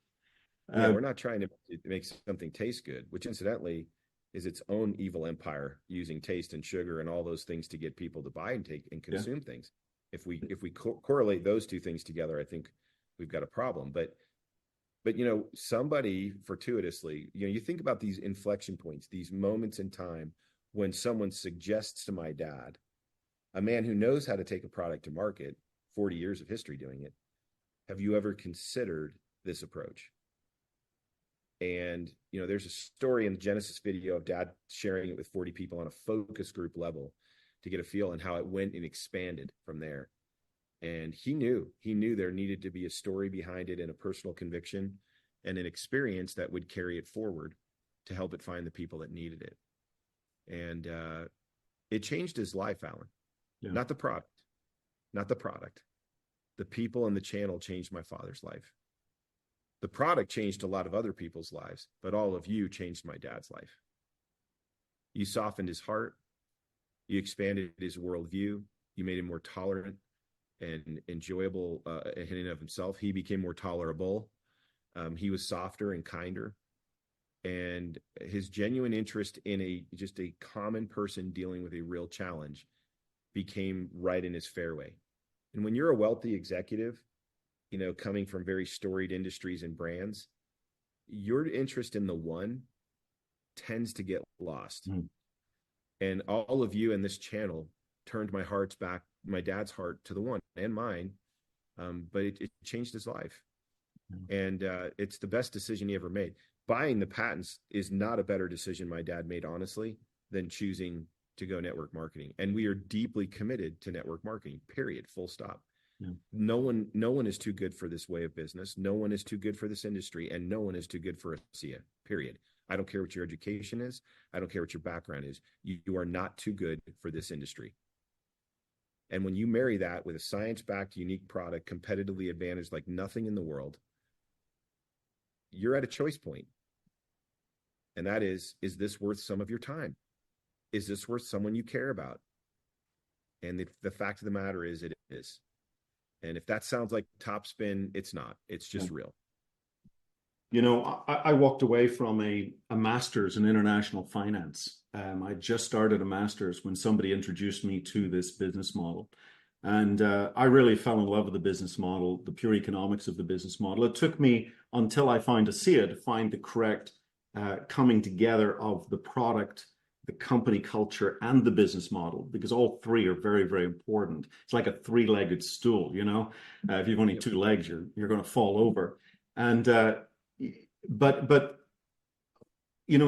yeah, Uh, we're not trying to make something taste good, which incidentally is its own evil empire, using taste and sugar and all those things to get people to buy and take and yeah, consume things. If we correlate those two things together, I think we've got a problem. But somebody fortuitously, you think about these inflection points, these moments in time when someone suggests to my dad, a man who knows how to take a product to market, 40 years of history doing it, have you ever considered this approach? And there's a story in the Genesis video of dad sharing it with 40 people on a focus group level to get a feel and how it went and expanded from there. And he knew there needed to be a story behind it and a personal conviction and an experience that would carry it forward to help it find the people that needed it. And it changed his life, Alan. yeah, Not the product, not the product. The people and the channel changed my father's life. The product changed a lot of other people's lives, but all of you changed my dad's life. You softened his heart. You expanded his worldview. You made him more tolerant and enjoyable in and of himself. He became more tolerable. He was softer and kinder. And his genuine interest in just a common person dealing with a real challenge became right in his fairway. And when you're a wealthy executive, coming from very storied industries and brands, your interest in the one tends to get lost. mm, And all of you in this channel turned my dad's heart to the one and mine. But it changed his life. And it's the best decision he ever made. Buying the patents is not a better decision my dad made, honestly, than choosing to go network marketing. And we are deeply committed to network marketing, period, full stop. yeah. No one is too good for this way of business. No one is too good for this industry, and no one is too good for ASEA, period. I don't care what your education is. I don't care what your background is. You are not too good for this industry. And when you marry that with a science-backed, unique product, competitively advantaged like nothing in the world, you're at a choice point. And that is this worth some of your time? Is this worth someone you care about? And the fact of the matter is, it is. And if that sounds like top spin, it's not. It's just real. I walked away from a master's in international finance. I just started a master's when somebody introduced me to this business model. And I really fell in love with the business model, the pure economics of the business model. It took me until I found ASEA to find the correct coming together of the product, the company culture, and the business model, because all three are very, very important. It's like a three-legged stool, if you've only two legs, you're going to fall over. And but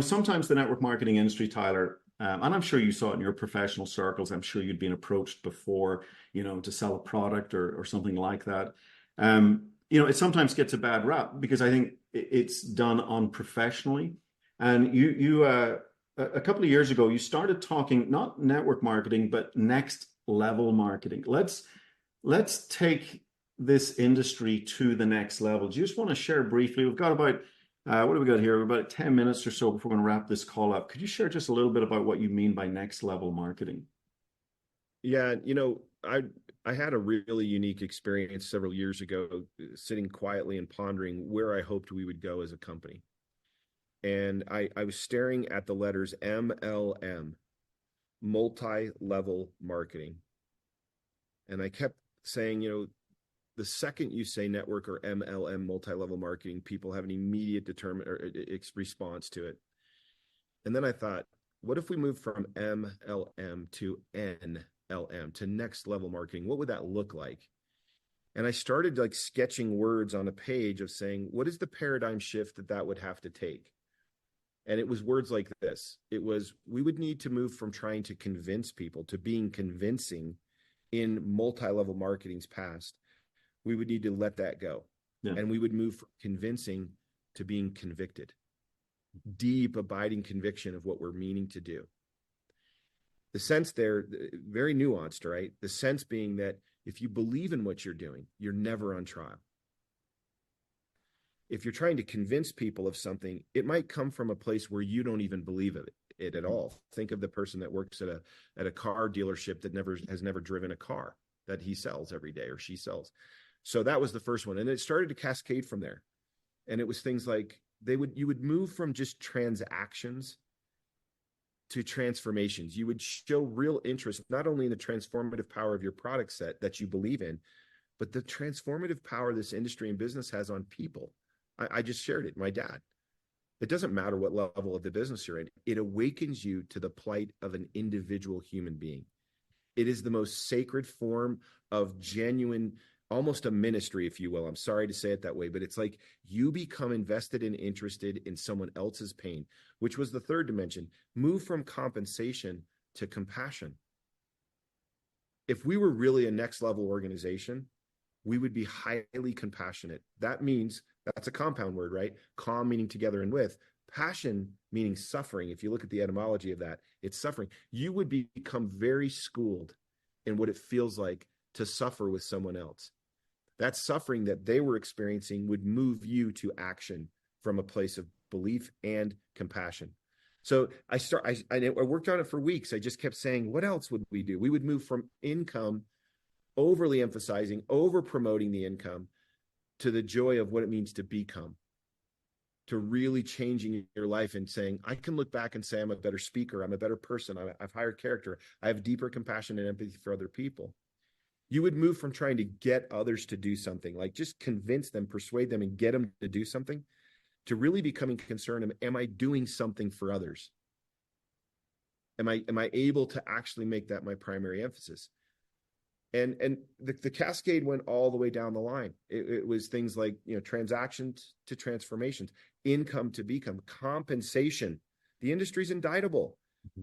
sometimes the network marketing industry, Tyler, and I'm sure you saw it in your professional circles. I'm sure you'd been approached before, to sell a product or something like that. It sometimes gets a bad rap because I think it's done unprofessionally. And you a couple of years ago, you started talking not network marketing, but next level marketing. Let's take this industry to the next level. Do you just want to share briefly? We've got about what do we got here? About 10 minutes or so before we're going to wrap this call up. Could you share just a little bit about what you mean by next level marketing? Yeah, I had a really unique experience several years ago, sitting quietly and pondering where I hoped we would go as a company. And I was staring at the letters MLM, multi-level marketing. And I kept saying, the second you say network or MLM, multi-level marketing, people have an immediate response to it. And then I thought, what if we move from MLM to NLM, to next level marketing? What would that look like? And I started sketching words on a page of saying, what is the paradigm shift that would have to take? And it was words like this. It was, we would need to move from trying to convince people to being convincing in multi-level marketing's past. We would need to let that go. Yeah. And we would move from convincing to being convicted. Deep, abiding conviction of what we're meaning to do. The sense there, very nuanced, right? The sense being that if you believe in what you're doing, you're never on trial. If you're trying to convince people of something, it might come from a place where you don't even believe of it. it at all. Think of the person that works at a car dealership that has never driven a car that he sells every day or she sells. So that was the first one. And it started to cascade from there. And it was things like you would move from just transactions to transformations. You would show real interest, not only in the transformative power of your product set that you believe in, but the transformative power this industry and business has on people. I just shared it, my dad. It doesn't matter what level of the business you're in. It awakens you to the plight of an individual human being. It is the most sacred form of genuine, almost a ministry, if you will. I'm sorry to say it that way, but it's like you become invested and interested in someone else's pain, which was the third dimension. Move from compensation to compassion. If we were really a next level organization, we would be highly compassionate. That means, that's a compound word, right? Calm meaning together and with. Passion meaning suffering. If you look at the etymology of that, it's suffering. You would become very schooled in what it feels like to suffer with someone else. That suffering that they were experiencing would move you to action from a place of belief and compassion. So I worked on it for weeks. I just kept saying, what else would we do? We would move from income, overly emphasizing, over promoting the income, to the joy of what it means to become, to really changing your life and saying, I can look back and say, I'm a better speaker. I'm a better person. I've higher character. I have deeper compassion and empathy for other people. You would move from trying to get others to do something, like just convince them, persuade them, and get them to do something, to really becoming concerned, am I doing something for others? Am I able to actually make that my primary emphasis? And the cascade went all the way down the line. It was things like, transactions to transformations, income to become, compensation. The industry's indictable.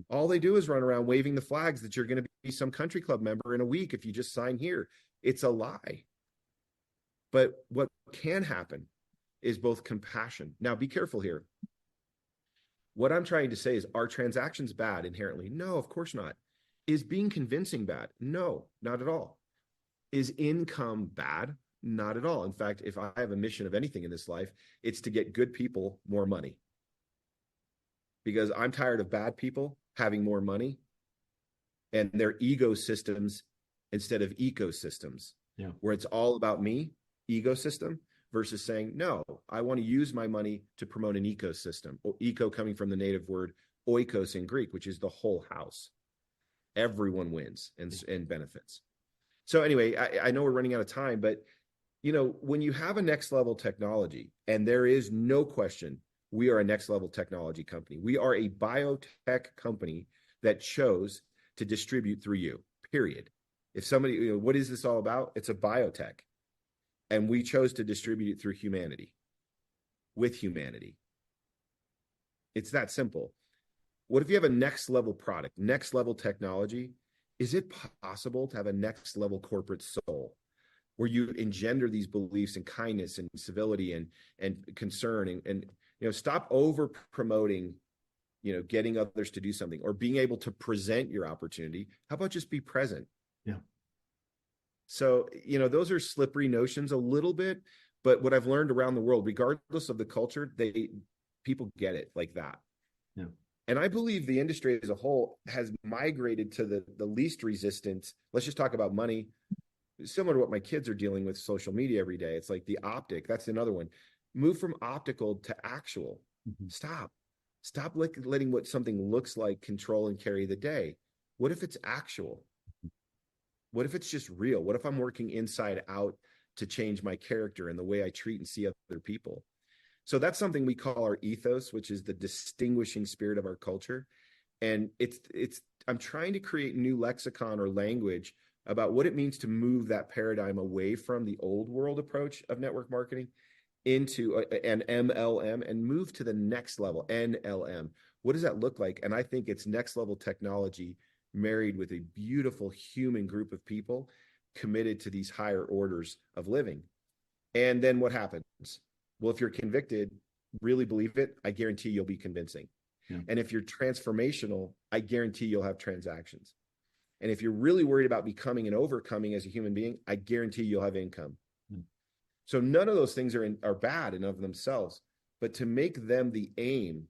All they do is run around waving the flags that you're going to be some country club member in a week if you just sign here. It's a lie. But what can happen is both compassion. Now, be careful here. What I'm trying to say is, are transactions bad inherently? No, of course not. Is being convincing bad? No, not at all. Is income bad? Not at all. In fact, if I have a mission of anything in this life, it's to get good people more money. Because I'm tired of bad people having more money and their ecosystems instead of ecosystems, where it's all about me, ecosystem, versus saying, no, I want to use my money to promote an ecosystem. Eco coming from the native word oikos in Greek, which is the whole house. Everyone wins and benefits. So anyway, I know we're running out of time, but when you have a next level technology, and there is no question, we are a next level technology company. We are a biotech company that chose to distribute through you, period. If somebody, what is this all about? It's a biotech. And we chose to distribute it through humanity, with humanity. It's that simple. What if you have a next level product, next level technology? Is it possible to have a next level corporate soul where you engender these beliefs and kindness and civility and concern and stop over promoting, getting others to do something or being able to present your opportunity? How about just be present? Yeah. So, those are slippery notions a little bit, but what I've learned around the world, regardless of the culture, people get it like that. Yeah. And I believe the industry as a whole has migrated to the least resistance. Let's just talk about money. Similar to what my kids are dealing with social media every day. It's like the optic. That's another one. Move from optical to actual. Mm-hmm. Stop letting what something looks like control and carry the day. What if it's actual? What if it's just real? What if I'm working inside out to change my character and the way I treat and see other people? So that's something we call our ethos, which is the distinguishing spirit of our culture. And I'm trying to create new lexicon or language about what it means to move that paradigm away from the old world approach of network marketing into an MLM and move to the next level, NLM. What does that look like? And I think it's next level technology married with a beautiful human group of people committed to these higher orders of living. And then what happens? Well, if you're convicted, really believe it, I guarantee you'll be convincing. Yeah. And if you're transformational, I guarantee you'll have transactions. And if you're really worried about becoming and overcoming as a human being, I guarantee you'll have income. Mm. So none of those things are bad in of themselves, but to make them the aim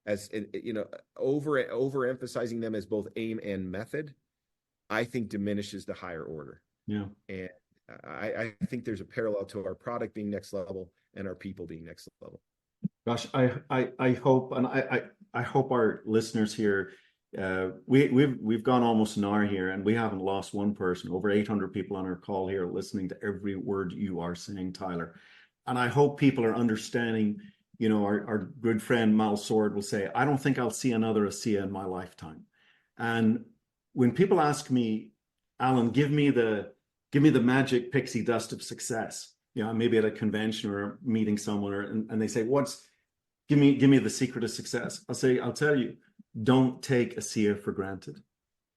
as overemphasizing them as both aim and method, I think diminishes the higher order. Yeah. And I think there's a parallel to our product being next level and our people being next level. Gosh, I hope, and I hope our listeners here, we've gone almost an hour here, and we haven't lost one person. Over 800 people on our call here listening to every word you are saying, Tyler. And I hope people are understanding. Our good friend Mal Sword will say, "I don't think I'll see another ASEA in my lifetime." And when people ask me, Alan, give me the magic pixie dust of success. Maybe at a convention or meeting someone, and they say, give me the secret of success. I'll tell you, don't take ASEA for granted,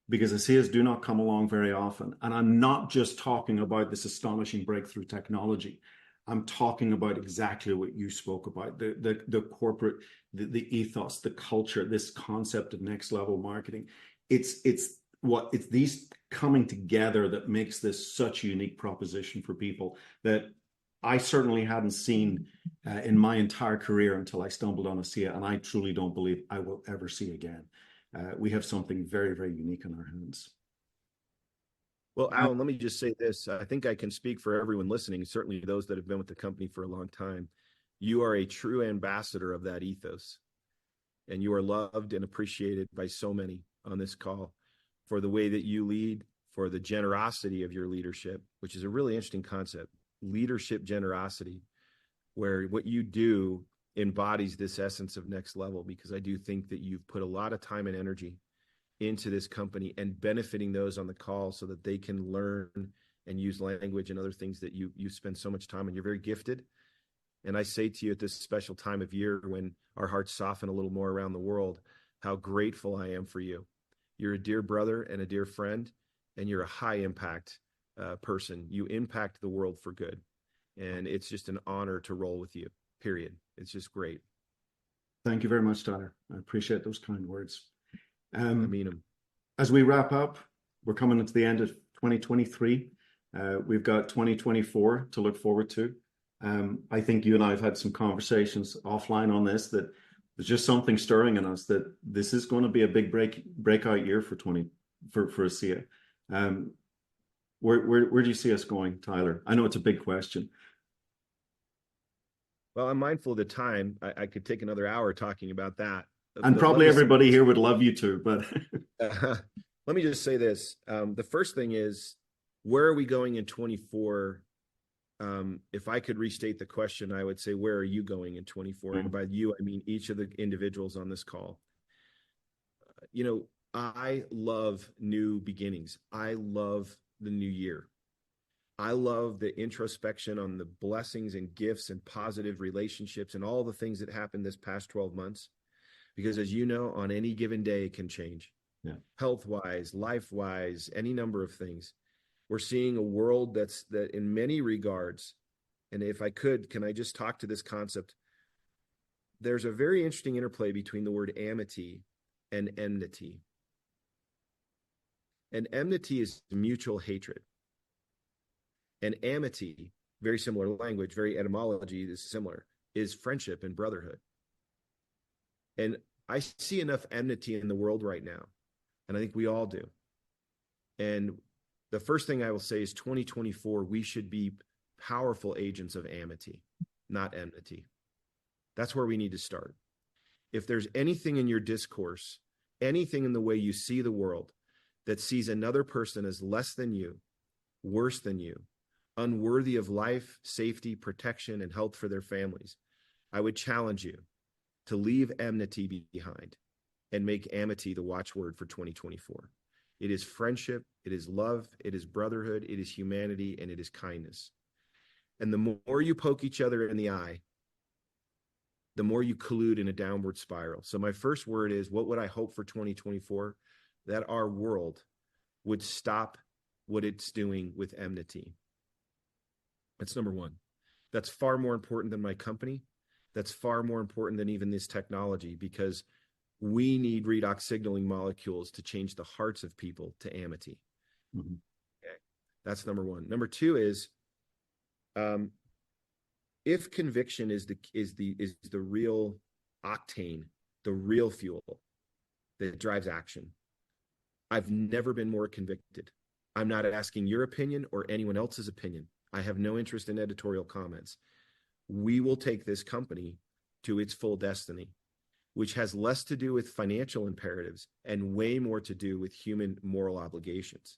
because ASEAs do not come along very often. And I'm not just talking about this astonishing breakthrough technology. I'm talking about exactly what you spoke about, the corporate, the ethos, the culture, this concept of next level marketing. It's these coming together that makes this such a unique proposition for people that I certainly hadn't seen in my entire career until I stumbled on ASEA, and I truly don't believe I will ever see again. We have something very, very unique in our hands. Well, Alan, let me just say this. I think I can speak for everyone listening, certainly those that have been with the company for a long time. You are a true ambassador of that ethos, and you are loved and appreciated by so many on this call for the way that you lead, for the generosity of your leadership, which is a really interesting concept, leadership generosity, where what you do embodies this essence of next level, because I do think that you've put a lot of time and energy into this company and benefiting those on the call so that they can learn and use language and other things that you spend so much time on. You're very gifted. And I say to you at this special time of year when our hearts soften a little more around the world, how grateful I am for you. You're a dear brother and a dear friend, and you're a high impact person. You impact the world for good. And it's just an honor to roll with you, period. It's just great. Thank you very much, Tyler. I appreciate those kind words. I mean them. As we wrap up, we're coming into the end of 2023. We've got 2024 to look forward to. I think you and I have had some conversations offline on this, that there's just something stirring in us that this is going to be a big breakout year for ASEA. Where do you see us going, Tyler? I know it's a big question. Well, I'm mindful of the time. I could take another hour talking about that. And probably everybody here would love you to, but let me just say this. The first thing is, where are we going in 24? If I could restate the question, I would say, where are you going in 24? And by you, I mean each of the individuals on this call. I love new beginnings. I love the new year. I love the introspection on the blessings and gifts and positive relationships and all the things that happened this past 12 months. Because as you know, on any given day, it can change. Yeah. Health-wise, life-wise, any number of things. We're seeing a world that in many regards, and if I could, can I just talk to this concept? There's a very interesting interplay between the word amity and enmity. And enmity is mutual hatred. And amity, very similar language, very etymology is similar, is friendship and brotherhood. And I see enough enmity in the world right now, and I think we all do. And the first thing I will say is 2024, we should be powerful agents of amity, not enmity. That's where we need to start. If there's anything in your discourse, anything in the way you see the world that sees another person as less than you, worse than you, unworthy of life, safety, protection, and health for their families, I would challenge you to leave enmity behind and make amity the watchword for 2024. It is friendship, it is love, it is brotherhood, it is humanity, and it is kindness. And the more you poke each other in the eye, the more you collude in a downward spiral. So my first word is, what would I hope for 2024? That our world would stop what it's doing with enmity. That's number one. That's far more important than my company. That's far more important than even this technology, because we need redox signaling molecules to change the hearts of people to amity. Mm-hmm. Okay. That's number one. Number two is, if conviction is the real octane the real fuel that drives action. I've never been more convicted. I'm not asking your opinion or anyone else's opinion. I have no interest in editorial comments. We will take this company to its full destiny, which has less to do with financial imperatives and way more to do with human moral obligations.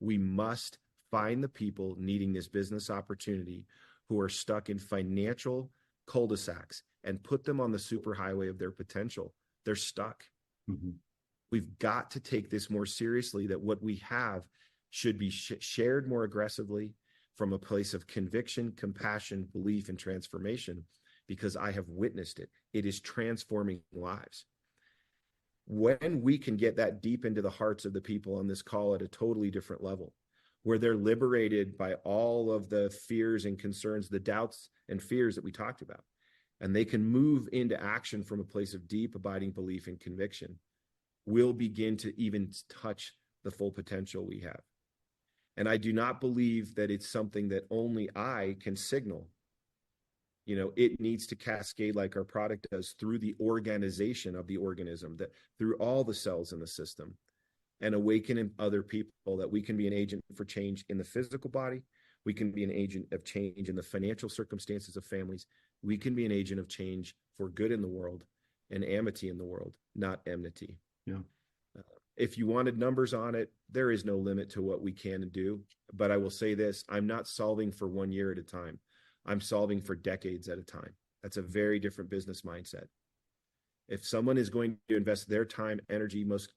We must find the people needing this business opportunity who are stuck in financial cul-de-sacs and put them on the superhighway of their potential. They're stuck. Mm-hmm. We've got to take this more seriously, that what we have should be shared more aggressively from a place of conviction, compassion, belief, and transformation, because I have witnessed it. It is transforming lives. When we can get that deep into the hearts of the people on this call at a totally different level, where they're liberated by all of the fears and concerns, the doubts and fears that we talked about, and they can move into action from a place of deep, abiding belief and conviction, we'll begin to even touch the full potential we have. And I do not believe that it's something that only I can signal. It needs to cascade like our product does through the organization of the organism, that through all the cells in the system, and awaken in other people that we can be an agent for change in the physical body. We can be an agent of change in the financial circumstances of families. We can be an agent of change for good in the world and amity in the world, not enmity. Yeah. If you wanted numbers on it, there is no limit to what we can do. But I will say this, I'm not solving for 1 year at a time. I'm solving for decades at a time. That's a very different business mindset. If someone is going to invest their time, energy, most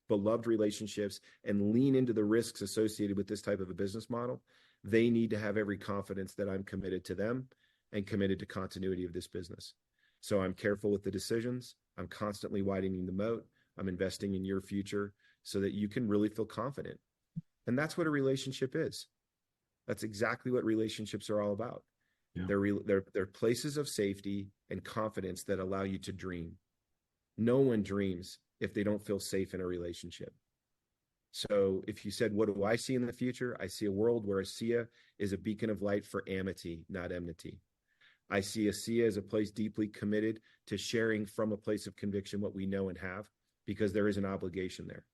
beloved relationships, and lean into the risks associated with this type of a business model, they need to have every confidence that I'm committed to them and committed to continuity of this business. So I'm careful with the decisions. I'm constantly widening the moat. I'm investing in your future so that you can really feel confident. And that's what a relationship is. That's exactly what relationships are all about. Yeah. They're places of safety and confidence that allow you to dream. No one dreams if they don't feel safe in a relationship. So if you said, what do I see in the future? I see a world where ASEA is a beacon of light for amity, not enmity. I see ASEA as a place deeply committed to sharing from a place of conviction what we know and have, because there is an obligation there.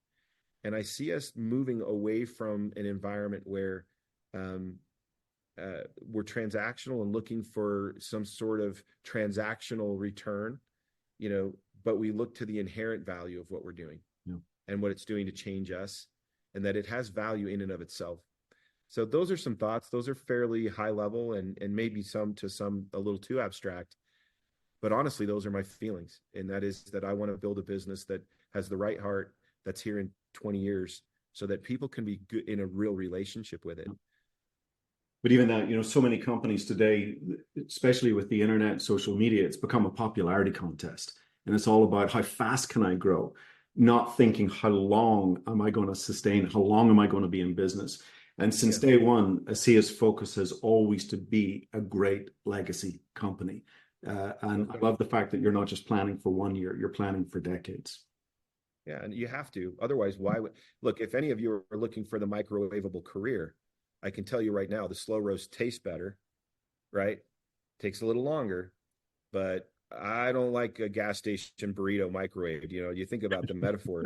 And I see us moving away from an environment where we're transactional and looking for some sort of transactional return, but we look to the inherent value of what we're doing. Yeah. And what it's doing to change us, and that it has value in and of itself. So those are some thoughts. Those are fairly high level and maybe some a little too abstract. But honestly, those are my feelings. And that is that I want to build a business that has the right heart, that's here in 20 years, so that people can be good in a real relationship with it. But even that, so many companies today, especially with the internet and social media, it's become a popularity contest. And it's all about how fast can I grow, not thinking how long am I going to sustain, how long am I going to be in business. And since day one, ASEA's focus has always to be a great legacy company. And I love the fact that you're not just planning for 1 year, you're planning for decades. Yeah, and you have to. Otherwise, why would look, if any of you are looking for the microwavable career, I can tell you right now, the slow roast tastes better, right? Takes a little longer, but I don't like a gas station burrito microwave. You think about the metaphor,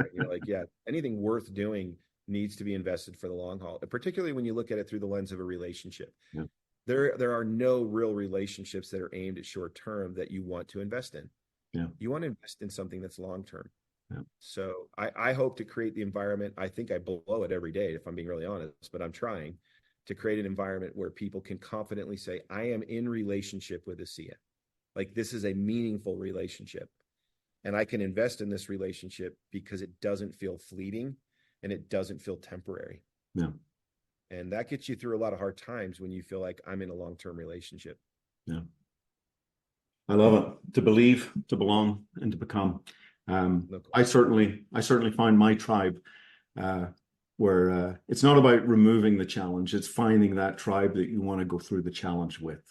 anything worth doing needs to be invested for the long haul, particularly when you look at it through the lens of a relationship. Yeah. There are no real relationships that are aimed at short term that you want to invest in. Yeah. You want to invest in something that's long term. Yeah. So I hope to create the environment. I think I blow it every day, if I'm being really honest, but I'm trying to create an environment where people can confidently say, I am in relationship with ASEA. Like, this is a meaningful relationship, and I can invest in this relationship because it doesn't feel fleeting and it doesn't feel temporary. Yeah. And that gets you through a lot of hard times when you feel like I'm in a long-term relationship. Yeah. I love it. To believe, to belong, and to become. I certainly find my tribe where it's not about removing the challenge. It's finding that tribe that you want to go through the challenge with.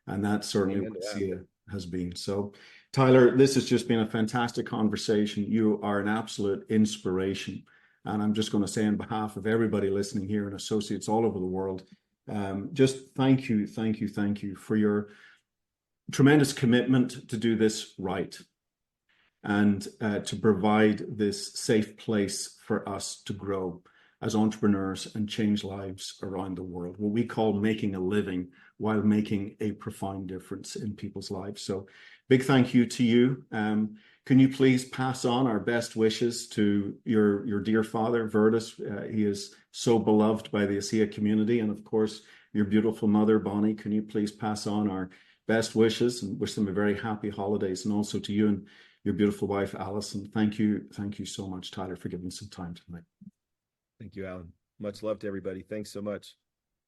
And that's certainly what ASEA has been. So, Tyler, this has just been a fantastic conversation. You are an absolute inspiration. And I'm just going to say on behalf of everybody listening here and associates all over the world, just thank you for your tremendous commitment to do this right. and to provide this safe place for us to grow as entrepreneurs and change lives around the world, what we call making a living while making a profound difference in people's lives. So big thank you to you. Can you please pass on our best wishes to your dear father, Vertus? He is so beloved by the ASEA community. And of course, your beautiful mother, Bonnie. Can you please pass on our best wishes and wish them a very happy holidays? And also to you and your beautiful wife, Alison. Thank you. Thank you so much, Tyler, for giving some time tonight. Thank you, Alan. Much love to everybody. Thanks so much.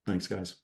Thanks, guys.